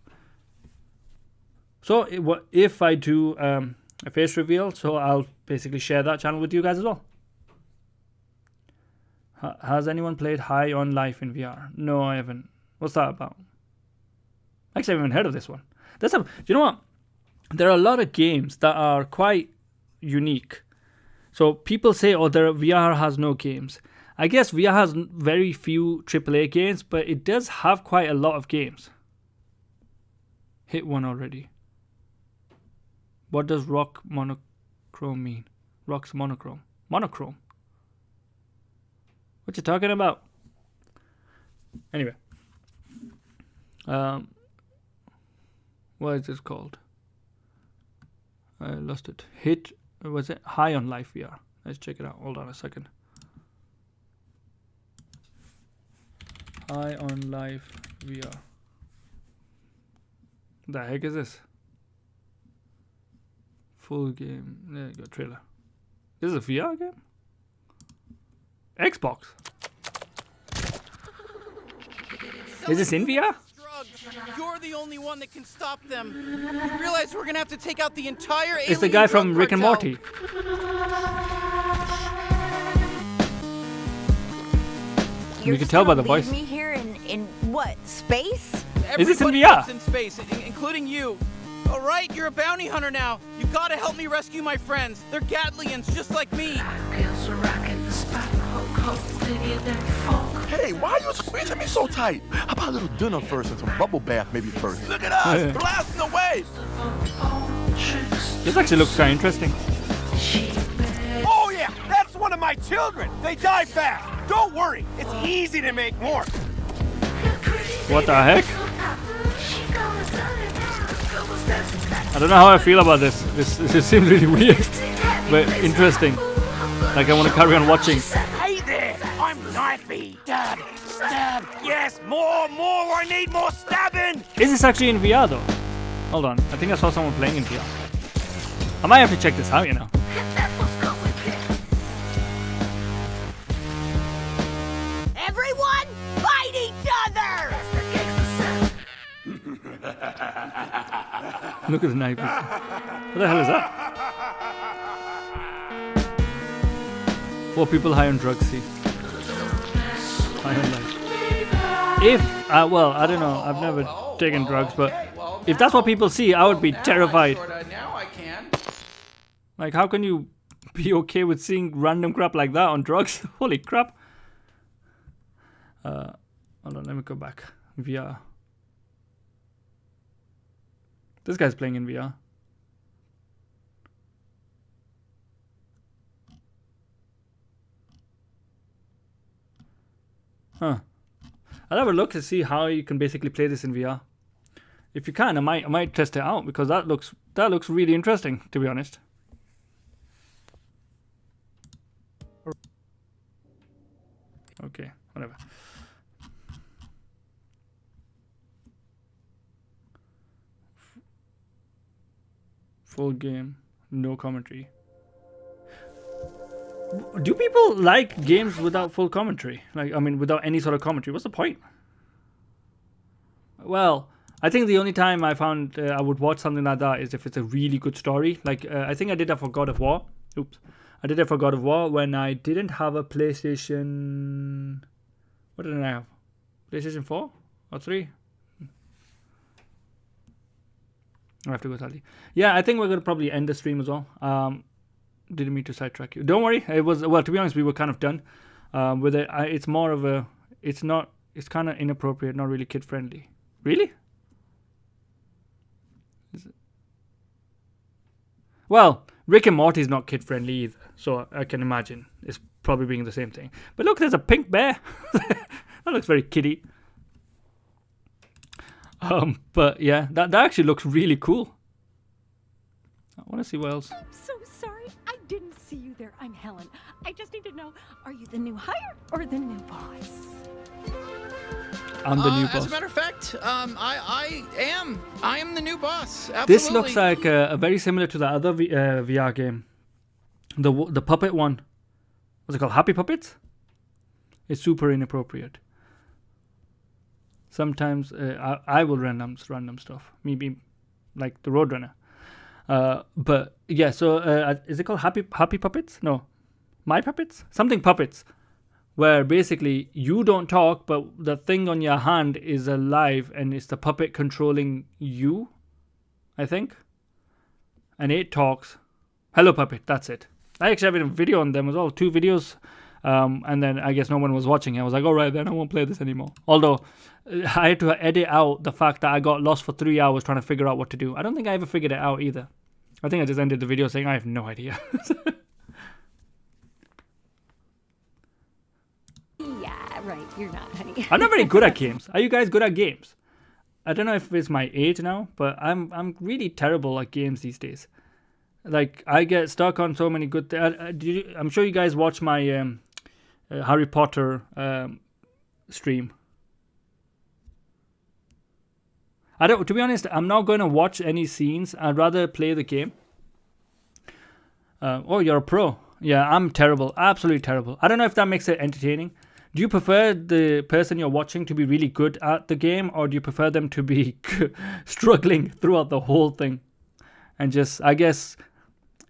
So if I do a face reveal, so I'll basically share that channel with you guys as well. Has anyone played High on Life in VR? No, I haven't. What's that about? Actually, I haven't heard of this one. Do you know what? There are a lot of games that are quite unique. So people say, oh, VR has no games. I guess VR has very few AAA games, but it does have quite a lot of games. Hit one already. What does rock monochrome mean? Rock's monochrome. Monochrome. What you talking about? Anyway. What is this called? I lost it. Was it High on Life VR? Let's check it out. Hold on a second. High on Life VR. The heck is this? Full game. There you go, trailer. This is a VR game? Xbox. Is this in VR? You're the only one that can stop them. You realize we're gonna have to take out the entire It's the guy from Rick and Morty. You can tell by the voice. Me here in what, space? Is this in Everybody VR? else in space, including you. All right, you're a bounty hunter now. You gotta help me rescue my friends. They're Gatlians, just like me. Hey, why are you squeezing me so tight? How about a little dinner first and some bubble bath maybe first? Look at us, blasting away! This actually looks kind of interesting. Oh yeah, that's one of my children. They die fast. Don't worry, it's easy to make more. What the heck? I don't know how I feel about this. This seems really weird, but interesting. Like I want to carry on watching. Hey there, I'm knifey. Stab, stab. Yes, more. I need more stabbing. Is this actually in VR though? Hold on. I think I saw someone playing in VR. I might have to check this out, you know. Everyone, fight each other! Look at the knife. What the hell is that? What people high on drugs see. High on life. If, well, I don't know. I've never taken drugs, but if that's what people see, I would be terrified. Now I can. Like, how can you be okay with seeing random crap like that on drugs? Holy crap. Hold on, let me go back. VR. This guy's playing in VR. Huh. I'll have a look to see how you can basically play this in VR. If you can, I might test it out because that looks really interesting, to be honest. Okay, whatever. Full game, no commentary. Do people like games without full commentary? Like, I mean, without any sort of commentary? What's the point? Well, I think the only time I found I would watch something like that is if it's a really good story. Like, I think I did that for God of War. Oops. I did it for God of War when I didn't have a PlayStation... What did I have? PlayStation 4 or 3? I have to go Sally. Yeah, I think we're gonna probably end the stream as well. Didn't mean to sidetrack you. Don't worry. It was, well, to be honest, we were kind of done with it. It's more of a, it's kind of inappropriate, not really kid friendly. Really? Is it? Well, Rick and Morty is not kid friendly either, so I can imagine it's probably being the same thing. But look, there's a pink bear. That looks very kiddie. But yeah, that actually looks really cool. I want to see what else. I'm so sorry. I didn't see you there. I'm Helen. I just need to know, are you the new hire or the new boss? I'm the new boss. As a matter of fact, I am the new boss. Absolutely. This looks like very similar to the other VR game. The puppet one. What's it called? Happy Puppets? It's super inappropriate. Sometimes I will random stuff. Me being like the Roadrunner. But yeah, so is it called Happy Puppets? No. My Puppets? Something Puppets. Where basically you don't talk, but the thing on your hand is alive and it's the puppet controlling you, I think. And it talks. Hello, puppet. That's it. I actually have a video on them as well. 2 videos. And then I guess no one was watching. I was like, all right, then I won't play this anymore. Although I had to edit out the fact that I got lost for 3 hours trying to figure out what to do. I don't think I ever figured it out either. I think I just ended the video saying I have no idea. Yeah, right. You're not, honey. I'm not very good at games. Are you guys good at games? I don't know if it's my age now, but I'm really terrible at games these days. Like, I get stuck on so many good things. I'm sure you guys watch my Harry Potter stream. To be honest, I'm not going to watch any scenes. I'd rather play the game. Oh, you're a pro. Yeah, I'm terrible. Absolutely terrible. I don't know if that makes it entertaining. Do you prefer the person you're watching to be really good at the game, or do you prefer them to be struggling throughout the whole thing? And just, I guess,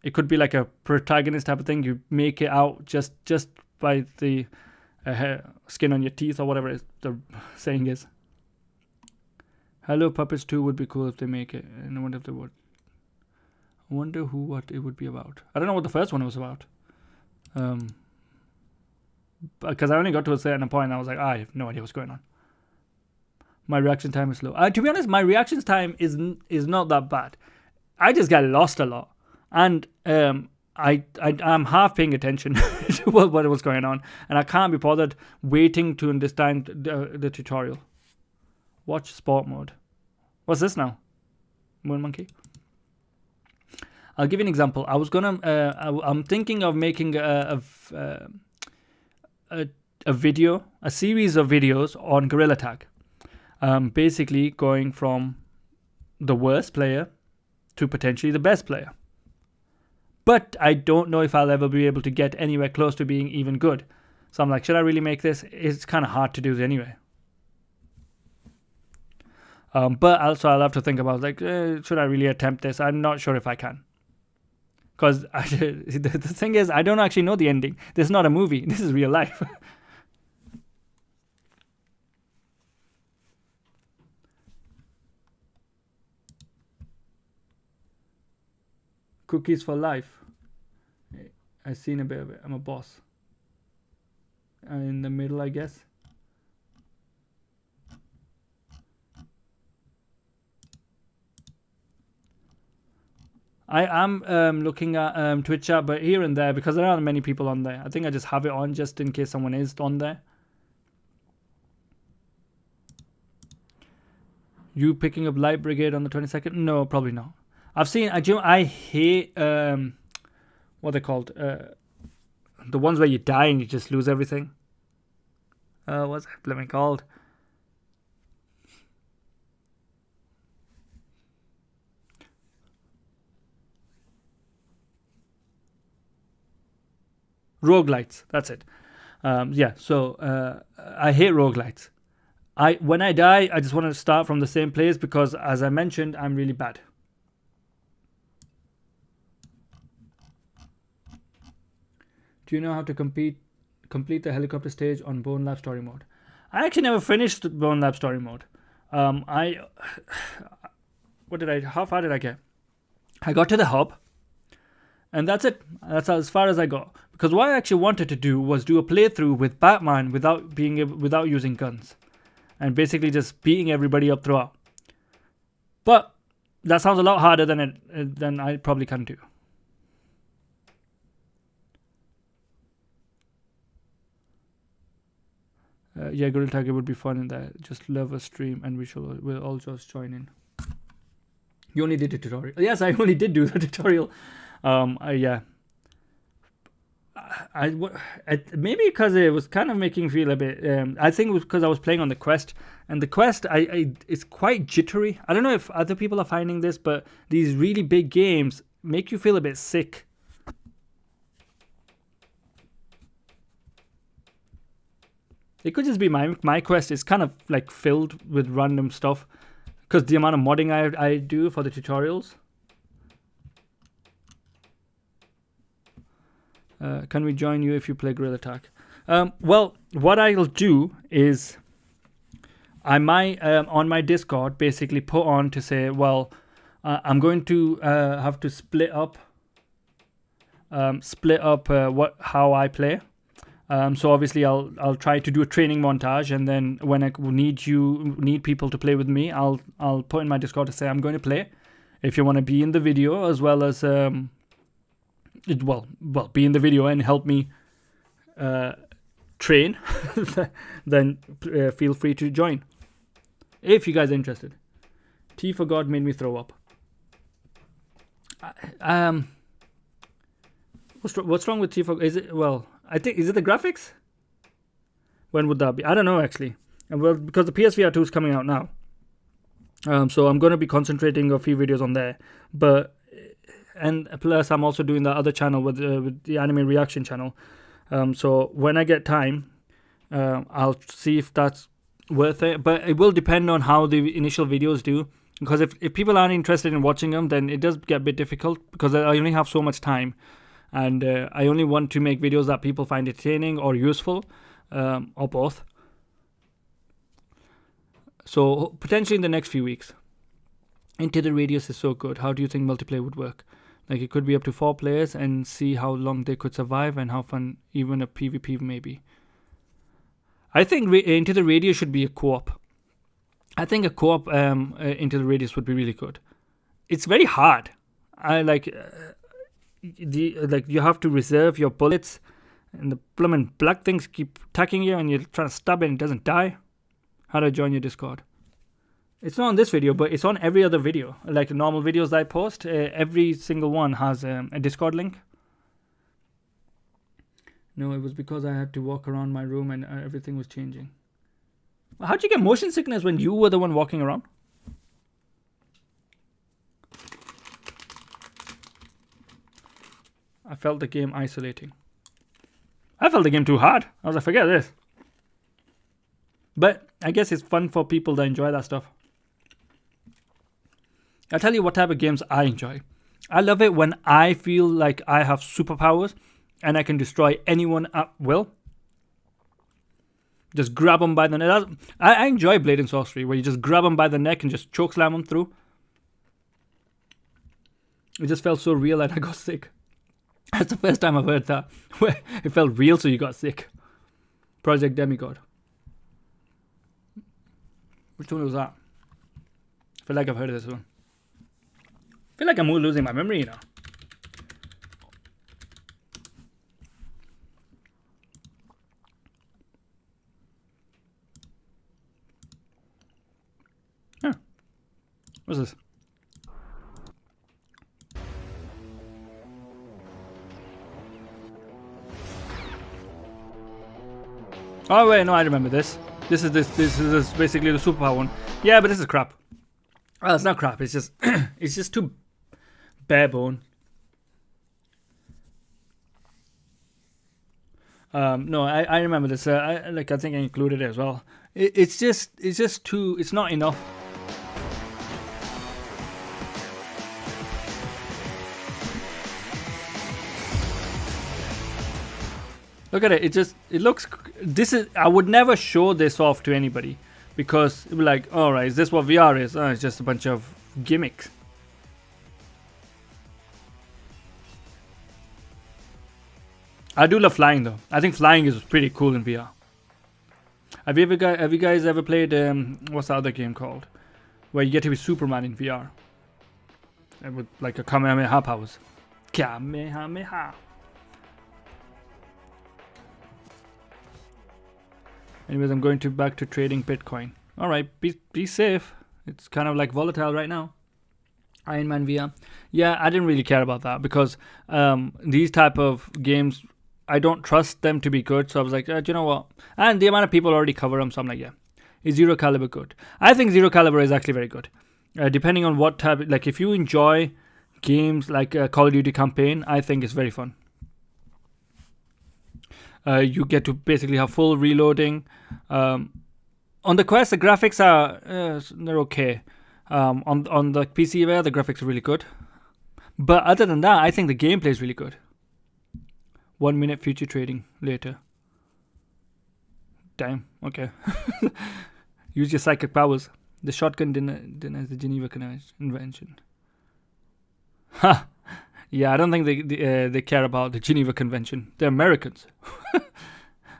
it could be like a protagonist type of thing. You make it out just by the skin on your teeth or whatever the saying is. Hello Puppets 2 would be cool if they make it. And I wonder if they would. I wonder what it would be about. I don't know what the first one was about. Because I only got to a certain point and I was like, I have no idea what's going on. My reaction time is slow. To be honest, my reaction time is not that bad. I just get lost a lot. And I'm half paying attention to what was going on. And I can't be bothered waiting to understand the tutorial. Watch sport mode. What's this now? Moon Monkey? I'll give you an example. I'm thinking of making a video, a series of videos on Gorilla Tag. Basically going from the worst player to potentially the best player. But I don't know if I'll ever be able to get anywhere close to being even good. So I'm like, should I really make this? It's kind of hard to do anyway. But also I'll have to think about, like, should I really attempt this? I'm not sure if I can. Because the thing is, I don't actually know the ending. This is not a movie. This is real life. Cookies for life. I've seen a bit of it. I'm a boss. In the middle, I guess. I am looking at Twitch chat, but here and there, because there aren't many people on there. I think I just have it on just in case someone is on there. You picking up Light Brigade on the 22nd? No, probably not. I've seen. I hate what they're called. The ones where you die and you just lose everything. What's that blimey called? Roguelites, that's it. Yeah, so I hate roguelites. When I die, I just want to start from the same place because, as I mentioned, I'm really bad. Do you know how to complete the helicopter stage on Bone Lab Story Mode? I actually never finished Bone Lab Story Mode. What how far did I get? I got to the hub, and that's it. That's as far as I got. Because what I actually wanted to do was do a playthrough with Batman without using guns, and basically just beating everybody up throughout. But that sounds a lot harder than I probably can do. Yeah, Gorilla Tag, it would be fun in that. Just love a stream, and we'll all just join in. You only did a tutorial. Yes, I only did do the tutorial. Yeah. Maybe because it was kind of making me feel a bit. I think it was because I was playing on the Quest, and the Quest, it's quite jittery. I don't know if other people are finding this, but these really big games make you feel a bit sick. It could just be my Quest is kind of like filled with random stuff because the amount of modding I do for the tutorials. Can we join you if you play Gorilla Tag? Well, what I'll do is I might on my Discord basically put on to say, well, I'm going to have to split up how I play. So obviously I'll try to do a training montage, and then when I need people to play with me, I'll put in my Discord to say I'm going to play. If you want to be in the video as well as be in the video and help me train, then feel free to join if you guys are interested. T for God made me throw up. What's wrong with T for? Is it, well, I think, is it the graphics? When would that be? I don't know actually. Well, because the PSVR 2 is coming out now, so I'm going to be concentrating a few videos on there. But and plus, I'm also doing the other channel with the anime reaction channel. So when I get time, I'll see if that's worth it. But it will depend on how the initial videos do. Because if people aren't interested in watching them, then it does get a bit difficult because I only have so much time. And I only want to make videos that people find entertaining or useful, or both. So potentially in the next few weeks. Into the Radius is so good. How do you think multiplayer would work? Like, it could be up to 4 players and see how long they could survive and how fun even a PvP may be. I think Into the Radius should be a co-op. I think a co-op Into the Radius would be really good. It's very hard. I like... you have to reserve your bullets, and the blooming black things keep attacking you, and you're trying to stab it and it doesn't die. How do I join your Discord? It's not on this video, but it's on every other video. Like the normal videos that I post, every single one has a Discord link. No, it was because I had to walk around my room and everything was changing. How'd you get motion sickness when you were the one walking around? I felt the game isolating. I felt the game too hard. I was like, forget this. But I guess it's fun for people that enjoy that stuff. I'll tell you what type of games I enjoy. I love it when I feel like I have superpowers and I can destroy anyone at will. Just grab them by the neck. I enjoy Blade and Sorcery, where you just grab them by the neck and just choke slam them through. It just felt so real that I got sick. That's the first time I've heard that. Where it felt real, so you got sick. Project Demigod. Which one was that? I feel like I've heard of this one. I feel like I'm losing my memory, you know. Huh. What's this? Oh wait, no, I remember this. This is basically the superpower one. Yeah, but this is crap. Well, it's not crap. It's just it's just too bare bone. No, I remember this. I think I included it as well. It's just too. It's not enough. Look at it. It looks. I would never show this off to anybody because it would be like, all right, is this what VR is? Oh, it's just a bunch of gimmicks. I do love flying though. I think flying is pretty cool in VR. Have you guys ever played what's the other game called, where you get to be Superman in VR? With like a Kamehameha powers. Kamehameha. Anyways, I'm going back to trading Bitcoin. All right, be safe. It's kind of like volatile right now. Iron Man VR. Yeah, I didn't really care about that because these type of games, I don't trust them to be good. So I was like, do you know what? And the amount of people already cover them, so I'm like, yeah. Is Zero Caliber good? I think Zero Caliber is actually very good. Depending on what type, like if you enjoy games like Call of Duty campaign, I think it's very fun. You get to basically have full reloading. On the Quest, the graphics are they're okay. On the PSVR, the graphics are really good. But other than that, I think the gameplay is really good. 1 minute future trading later. Damn. Okay. Use your psychic powers. The shotgun denies the Geneva Convention. Ha! Yeah, I don't think they care about the Geneva Convention. They're Americans.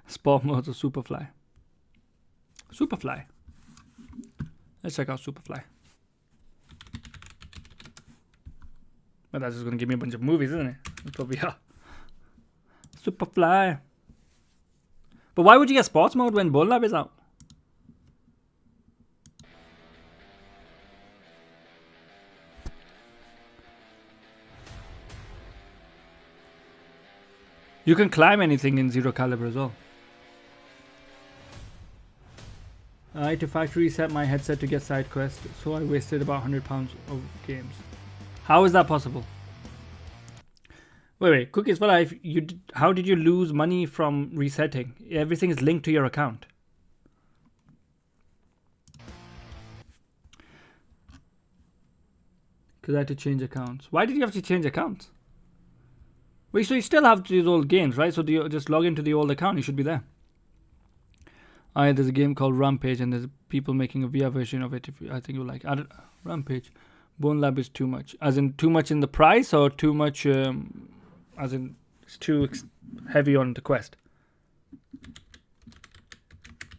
Sport mode or Superfly. Superfly. Let's check out Superfly. But that's just gonna give me a bunch of movies, isn't it? That's what we are. Superfly. But why would you get sports mode when Bone Lab is out? You can climb anything in Zero Caliber as well. I had to factory reset my headset to get side quest, so I wasted about £100 of games. How is that possible? Wait, Cookies for Life, how did you lose money from resetting? Everything is linked to your account. Because I had to change accounts. Why did you have to change accounts? Wait, so you still have these old games, right? So do you just log into the old account? You should be there. There's a game called Rampage, and there's people making a VR version of it. I think you like. Rampage. Bone Lab is too much. As in too much in the price, or too much? As in it's too heavy on the quest.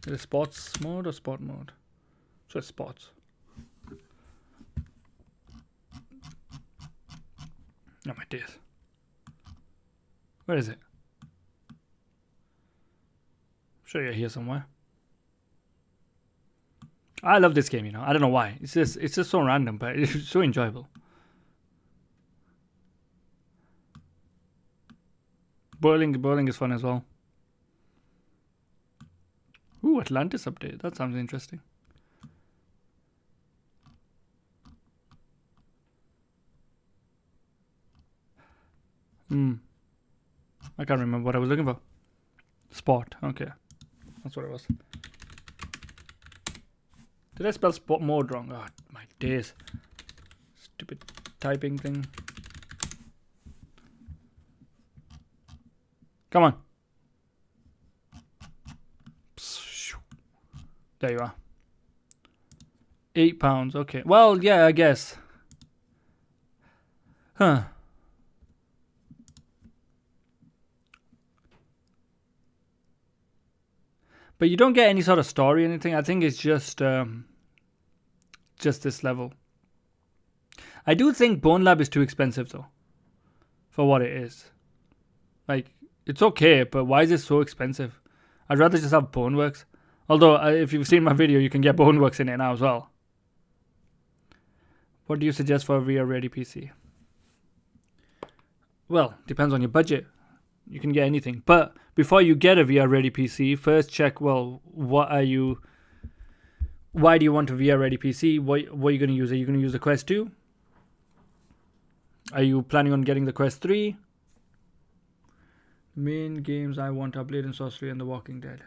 Is it sports mode or sport mode? So it's sports. Oh my days. Where is it? I'm sure you're here somewhere. I love this game, you know. I don't know why. It's just so random, but it's so enjoyable. Boiling is fun as well. Ooh, Atlantis update. That sounds interesting. I can't remember what I was looking for. Sport. Okay. That's what it was. Did I spell sport mode wrong? Oh, my days. Stupid typing thing. Come on. There you are. £8. Okay. Well, yeah, I guess. Huh. But you don't get any sort of story or anything. I think it's just this level. I do think Bone Lab is too expensive though, for what it is. Like, it's okay, but why is it so expensive? I'd rather just have Boneworks. Although, if you've seen my video, you can get Boneworks in it now as well. What do you suggest for a VR ready PC? Well, depends on your budget. You can get anything. But before you get a VR ready PC, first check, well, why do you want a VR ready PC? What are you going to use? Are you going to use the Quest 2? Are you planning on getting the Quest 3? Main games I want are Blade and Sorcery and The Walking Dead.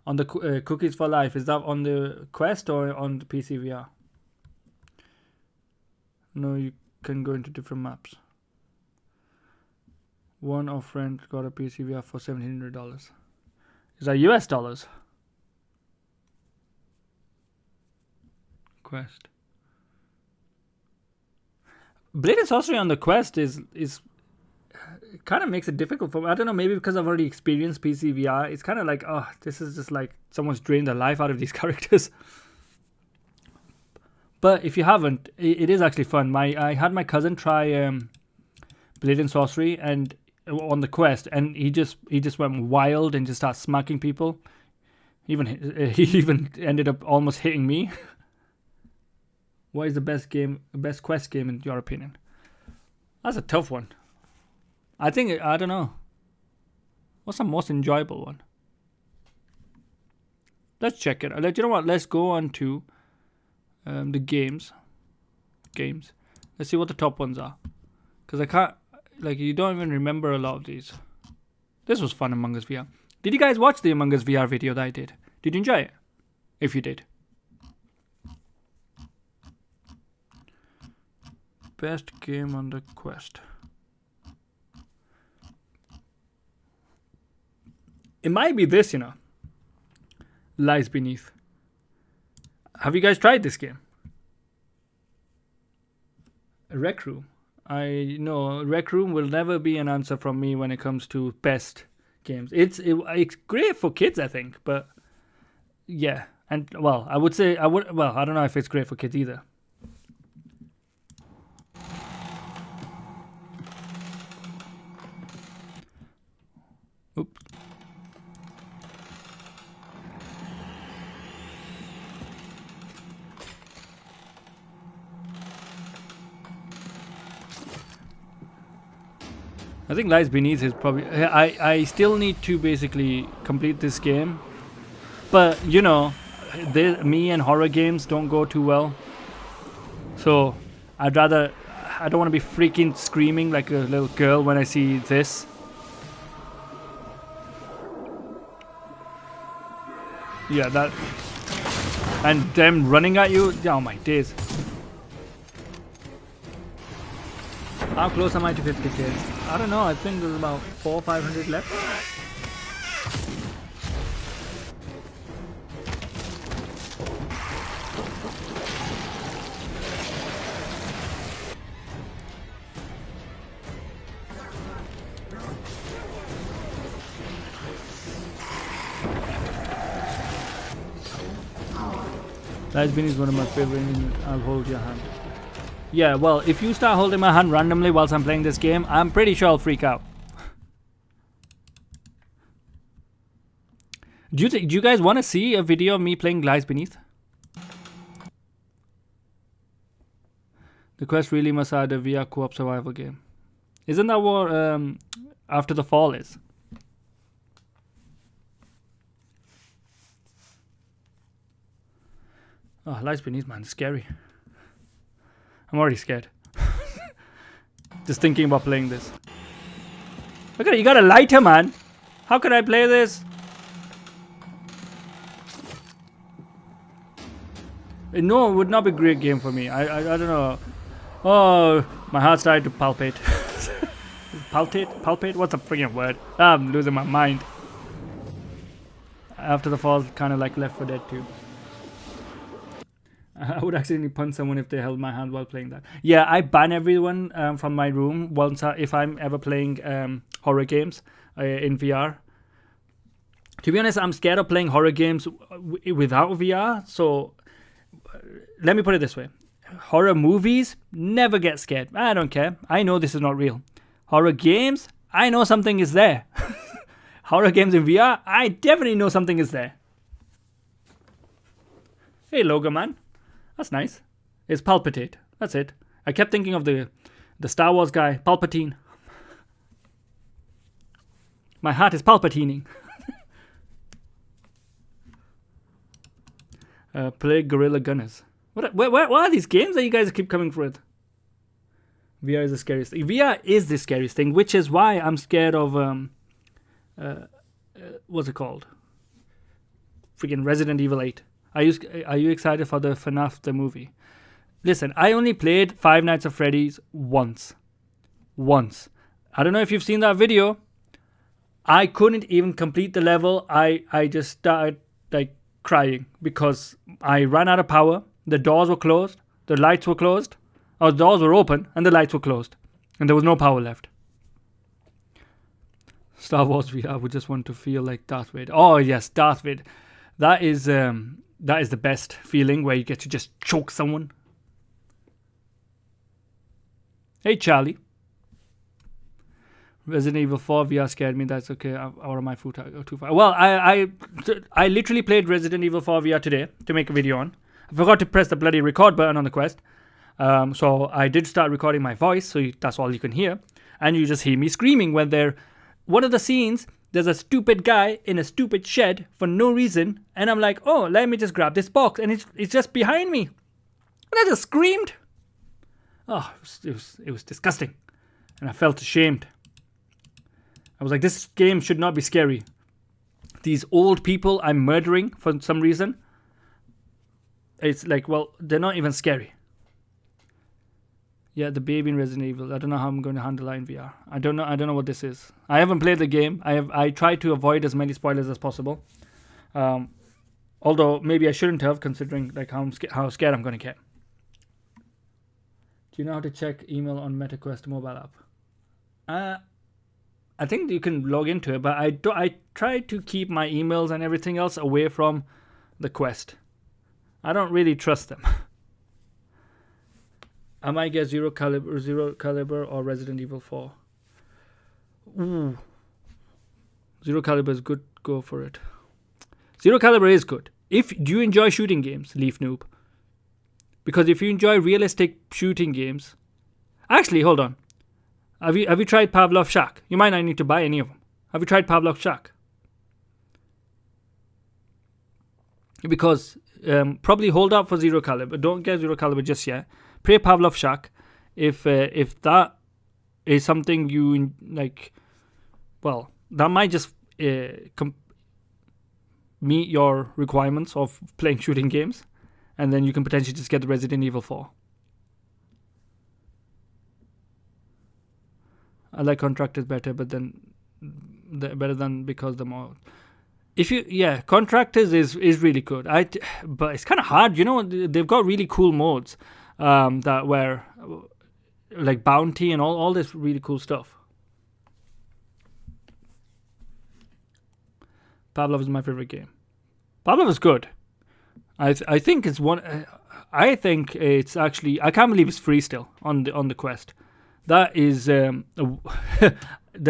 On the Cookies for Life, is that on the Quest or on the PC VR? No, you can go into different maps. One of friend got a PC VR for $1,700. Is that US dollars? Quest. Blade and Sorcery on the Quest is it kind of makes it difficult for me. I don't know, maybe because I've already experienced PSVR. It's kind of like, oh, this is just like someone's drained the life out of these characters. But if you haven't, it is actually fun. I had my cousin try Blade and Sorcery and on the Quest, and he just went wild and just started smacking people. He even ended up almost hitting me. What is the best Quest game in your opinion? That's a tough one. I don't know. What's the most enjoyable one? Let's check it. You know what? Let's go on to the games. Let's see what the top ones are. Because I can't, like, you don't even remember a lot of these. This was fun, Among Us VR. Did you guys watch the Among Us VR video that I did? Did you enjoy it? If you did. Best game on the Quest. It might be this, you know. Lies Beneath. Have you guys tried this game? Rec Room. I know Rec Room will never be an answer from me when it comes to best games. It's great for kids, I think, but yeah. And well, I don't know if it's great for kids either. Oops. I think Lies Beneath is probably... I still need to basically complete this game. But, you know, me and horror games don't go too well. So, I don't want to be freaking screaming like a little girl when I see this. Yeah, that... And them running at you? Oh my days. How close am I to 50k? I don't know, I think there's about 400 or 500 left. Lies Beneath is one of my favorite. I'll hold your hand. Yeah, well, if you start holding my hand randomly whilst I'm playing this game, I'm pretty sure I'll freak out. Do you guys want to see a video of me playing Lies Beneath? The Quest really must add a VR co-op survival game. Isn't that what After the Fall is? Oh, Lies Beneath, man, it's scary. I'm already scared. Just thinking about playing this. Look at it, you got a lighter, man. How could I play this? No, it would not be a great game for me. I don't know. Oh, my heart started to palpate. Palpate? What's a freaking word? I'm losing my mind. After the Fall, kind of like Left 4 Dead 2. I would accidentally punch someone if they held my hand while playing that. Yeah, I ban everyone from my room if I'm ever playing horror games in VR. To be honest, I'm scared of playing horror games without VR. So let me put it this way. Horror movies, never get scared. I don't care. I know this is not real. Horror games, I know something is there. Horror games in VR, I definitely know something is there. Hey, Logo Man. That's nice. It's Palpitate. That's it. I kept thinking of the Star Wars guy, Palpatine. My heart is palpatining. Play Guerrilla Gunners. What are these games that you guys keep coming with? VR is the scariest thing. VR is the scariest thing, which is why I'm scared of what's it called? Freaking Resident Evil 8. Are you excited for the FNAF the movie? Listen, I only played Five Nights at Freddy's once. I don't know if you've seen that video. I couldn't even complete the level. I just started like crying because I ran out of power The doors were closed. The lights were closed. Or the doors were open and the lights were closed. And there was no power left. Star Wars VR would just want to feel like Darth Vader. Oh yes, Darth Vader. That is the best feeling, where you get to just choke someone. Hey Charlie. Resident Evil 4 VR scared me. That's okay. Or am I too far? Well, I literally played Resident Evil 4 VR today to make a video on. I forgot to press the bloody record button on the Quest. So I did start recording my voice, so that's all you can hear. And you just hear me screaming when they're... One of the scenes, there's a stupid guy in a stupid shed for no reason. And I'm like, oh, let me just grab this box. And it's just behind me. And I just screamed. Oh, it was disgusting. And I felt ashamed. I was like, this game should not be scary. These old people I'm murdering for some reason. It's like, well, they're not even scary. Yeah, the baby in Resident Evil. I don't know how I'm going to handle that in VR. I don't know what this is. I haven't played the game. I tried to avoid as many spoilers as possible. Although maybe I shouldn't have, considering like how scared I'm going to get. Do you know how to check email on MetaQuest mobile app? I think you can log into it, but I try to keep my emails and everything else away from the Quest. I don't really trust them. I might get Zero Caliber or Resident Evil 4. Ooh. Zero Caliber is good. Go for it. Zero Caliber is good. Do you enjoy shooting games, Leaf Noob? Because if you enjoy realistic shooting games... Actually, hold on. Have you tried Pavlov Shack? You might not need to buy any of them. Have you tried Pavlov Shack? Because probably hold up for Zero Caliber. Don't get Zero Caliber just yet. Play Pavlov Shack. If that is something you like, well, that might just meet your requirements of playing shooting games, and then you can potentially just get the Resident Evil 4. I like Contractors better, but then better than because the more. Contractors is really good. But it's kind of hard, you know. They've got really cool modes that were like bounty and all this really cool stuff. Pavlov is my favorite game. Pavlov is good. I think it's one. I think it's actually. I can't believe it's free still on the Quest. That is. They're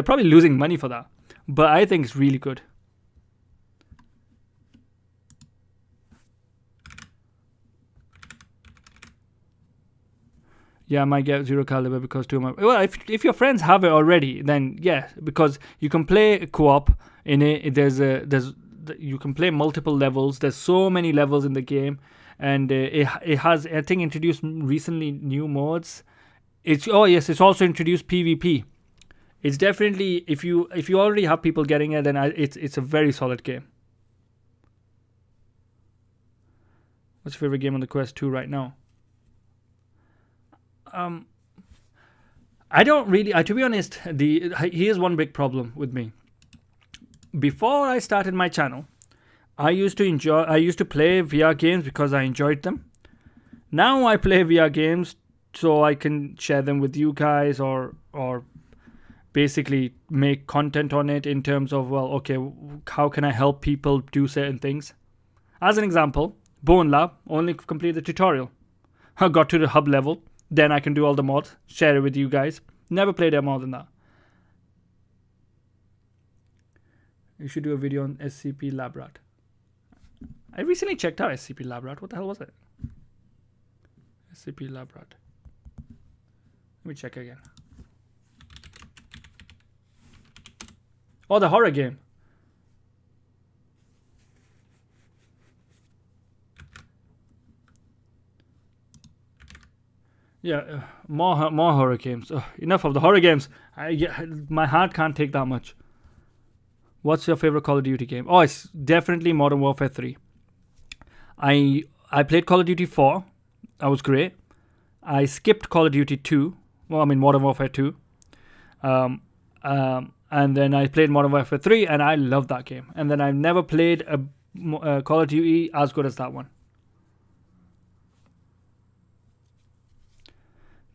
probably losing money for that, but I think it's really good. Yeah, I might get Zero Caliber because two of my... Well, if your friends have it already, then yeah, because you can play co-op in it. You can play multiple levels. There's so many levels in the game, and it has, I think, introduced recently new modes. It's also introduced PvP. It's definitely, if you already have people getting it, then it's a very solid game. What's your favorite game on the Quest 2 right now? I don't really. To be honest, here's one big problem with me. Before I started my channel, I used to play VR games because I enjoyed them. Now I play VR games so I can share them with you guys, or basically make content on it in terms of, well, okay, how can I help people do certain things? As an example, Bone Lab only complete the tutorial. I got to the hub level. Then I can do all the mods, share it with you guys. Never played more than that. You should do a video on SCP Labrat. I recently checked out SCP Labrat. What the hell was it? SCP Labrat. Let me check again. Oh, the horror game. Yeah, more horror games. Enough of the horror games. My heart can't take that much. What's your favorite Call of Duty game? Oh, it's definitely Modern Warfare 3. I played Call of Duty 4. That was great. I skipped Call of Duty 2. Well, I mean Modern Warfare 2. And then I played Modern Warfare 3, and I loved that game. And then I've never played a Call of Duty as good as that one.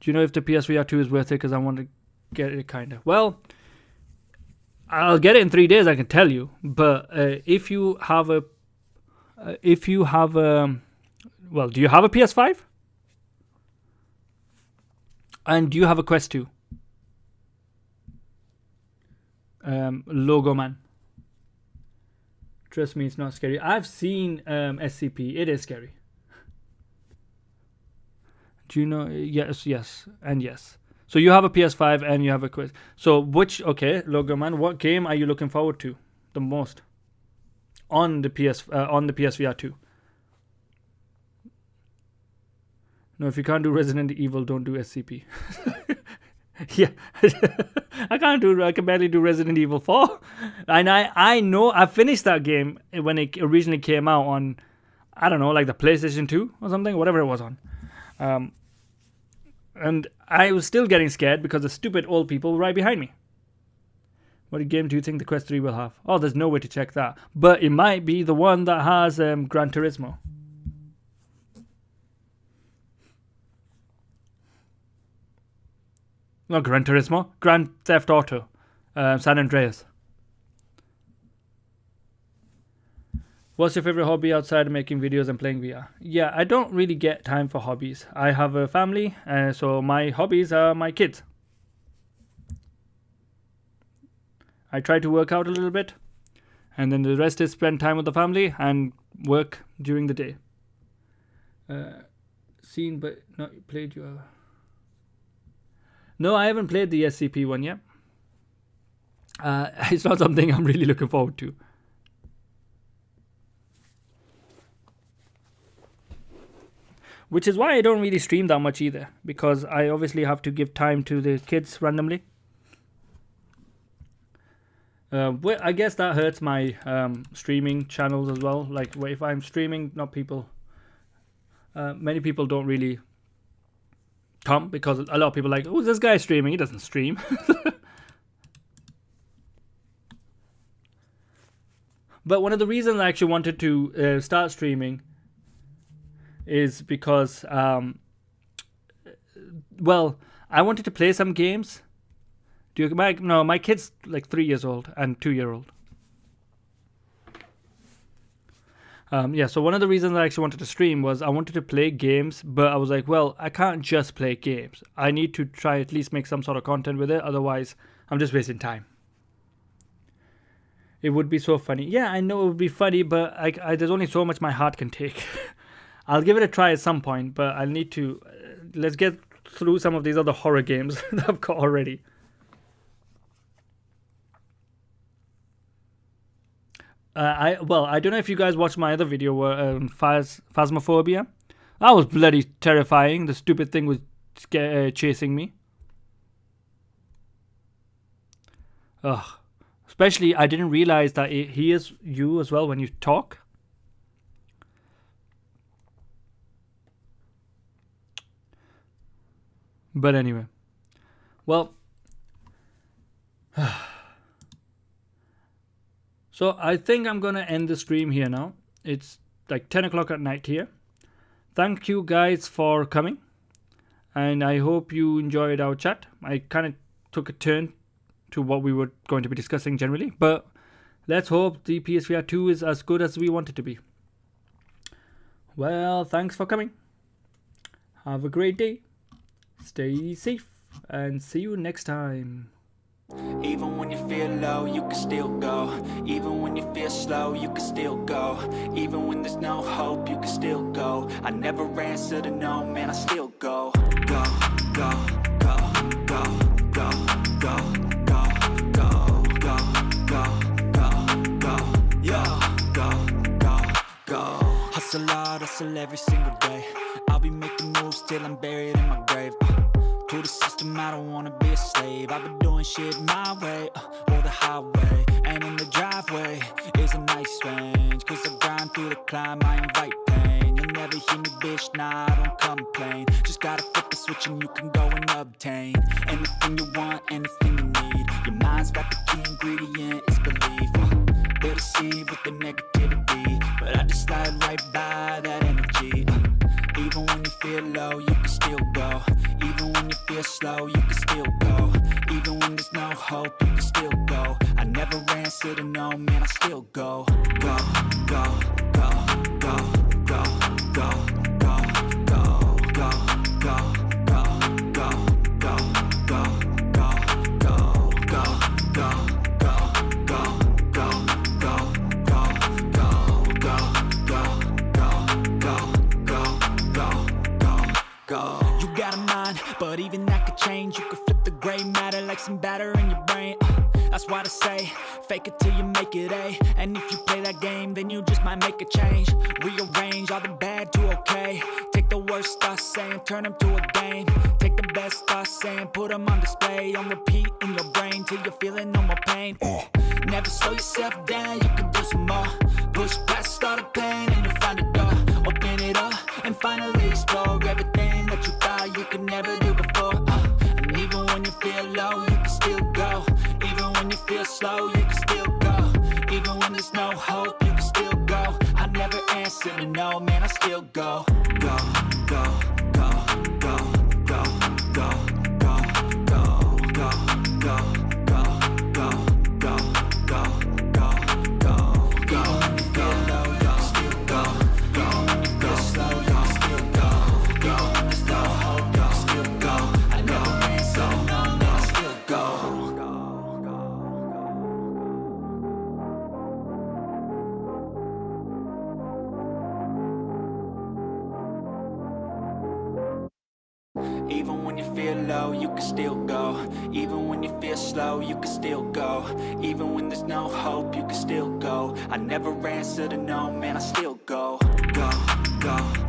Do you know if the PSVR 2 is worth it? Because I want to get it kind of. Well, I'll get it in 3 days, I can tell you. But if you have a... well, do you have a PS5? And do you have a Quest 2? WaqMan. Trust me, it's not scary. I've seen SCP. It is scary. Do you know? Yes, and yes. So you have a PS5 and you have a Quest. So which? Okay, WaqMan. What game are you looking forward to the most on the PSVR 2? No, if you can't do Resident Evil, don't do SCP. Yeah, I can barely do Resident Evil 4. And I know I finished that game when it originally came out on, I don't know, like the PlayStation 2 or something, whatever it was on. And I was still getting scared because the stupid old people were right behind me. What game do you think the Quest 3 will have? Oh, there's no way to check that. But it might be the one that has Gran Turismo. Not Gran Turismo. Grand Theft Auto. San Andreas. What's your favorite hobby outside of making videos and playing VR? Yeah, I don't really get time for hobbies. I have a family, so my hobbies are my kids. I try to work out a little bit, and then the rest is spend time with the family and work during the day. Seen but not played your... No, I haven't played the SCP one yet. It's not something I'm really looking forward to. Which is why I don't really stream that much either, because I obviously have to give time to the kids randomly. Well, I guess that hurts my streaming channels as well. Like if I'm streaming, not people. Many people don't really come because a lot of people are like, oh, this guy streaming. He doesn't stream. But one of the reasons I actually wanted to start streaming is because, well, I wanted to play some games. My kid's like 3 years old and 2-year-old. Yeah, so one of the reasons I actually wanted to stream was I wanted to play games, but I was like, well, I can't just play games. I need to try at least make some sort of content with it. Otherwise, I'm just wasting time. It would be so funny. Yeah, I know it would be funny, but there's only so much my heart can take. I'll give it a try at some point, but I'll need to... let's get through some of these other horror games that I've got already. I don't know if you guys watched my other video, Phasmophobia. That was bloody terrifying. The stupid thing was chasing me. Ugh. Especially, I didn't realize that he hears you as well when you talk. But anyway. Well. So I think I'm going to end the stream here now. It's like 10 o'clock at night here. Thank you guys for coming. And I hope you enjoyed our chat. I kind of took a turn to what we were going to be discussing generally. But let's hope the PSVR 2 is as good as we want it to be. Well, thanks for coming. Have a great day. Stay safe. And see you next time. Even when you feel low, you can still go. Even when you feel slow, you can still go. Even when there's no hope, you can still go. I never answer to no, man, I still go. Go, go, go, go, go, go, go, go, go, go, go, go, go, go, go. Hustle hard, hustle every single day. I'll be making moves till I'm buried in my grave. To the system, I don't wanna be a slave. I've been doing shit my way, or the highway. And in the driveway is a nice range. Cause I grind through the climb, I invite pain. You'll never hear me, bitch, nah, I don't complain. Just gotta flip the switch and you can go and obtain anything you want, anything you need. Your mind's got the key ingredient, it's belief. They'll deceive with the negativity, but I just slide right by that energy. Even when you feel low, you can still go. Even when you you feel slow, you can still go. Even when there's no hope, you can still go. I never answer to no, man, I still go. Go, go, go, go, go, go, go, go, go, go, go, go, go, go, go, go, go, go. You got a mind, but even that could change. You could flip the gray matter like some batter in your brain. That's why I say, fake it till you make it A. And if you play that game, then you just might make a change. Rearrange all the bad to okay. Take the worst thoughts saying, turn them to a game. Take the best thoughts saying, put them on display. On repeat in your brain till you're feeling no more pain. Never slow yourself down, you can do some more. Push past all the pain and you'll find a door. Open it up and finally explore everything that you thought you could never do before. And even when you feel low, you can still go. Even when you feel slow, you can still go. Even when there's no hope, you can still go. I never answer to no, man, I still go. Go, go, go, go, go, go, go, go, go, go, go, go, go, go, go, go, go. Even when you feel low, you can still go. Even when you feel slow, you can still go. Even when there's no hope, you can still go. I never answer to no, man, I still go. Even when you feel low, you can still go. Even when you feel slow, you can still go. Even when there's no hope, you can still go. I never answer to no, man, I still go. Go, go.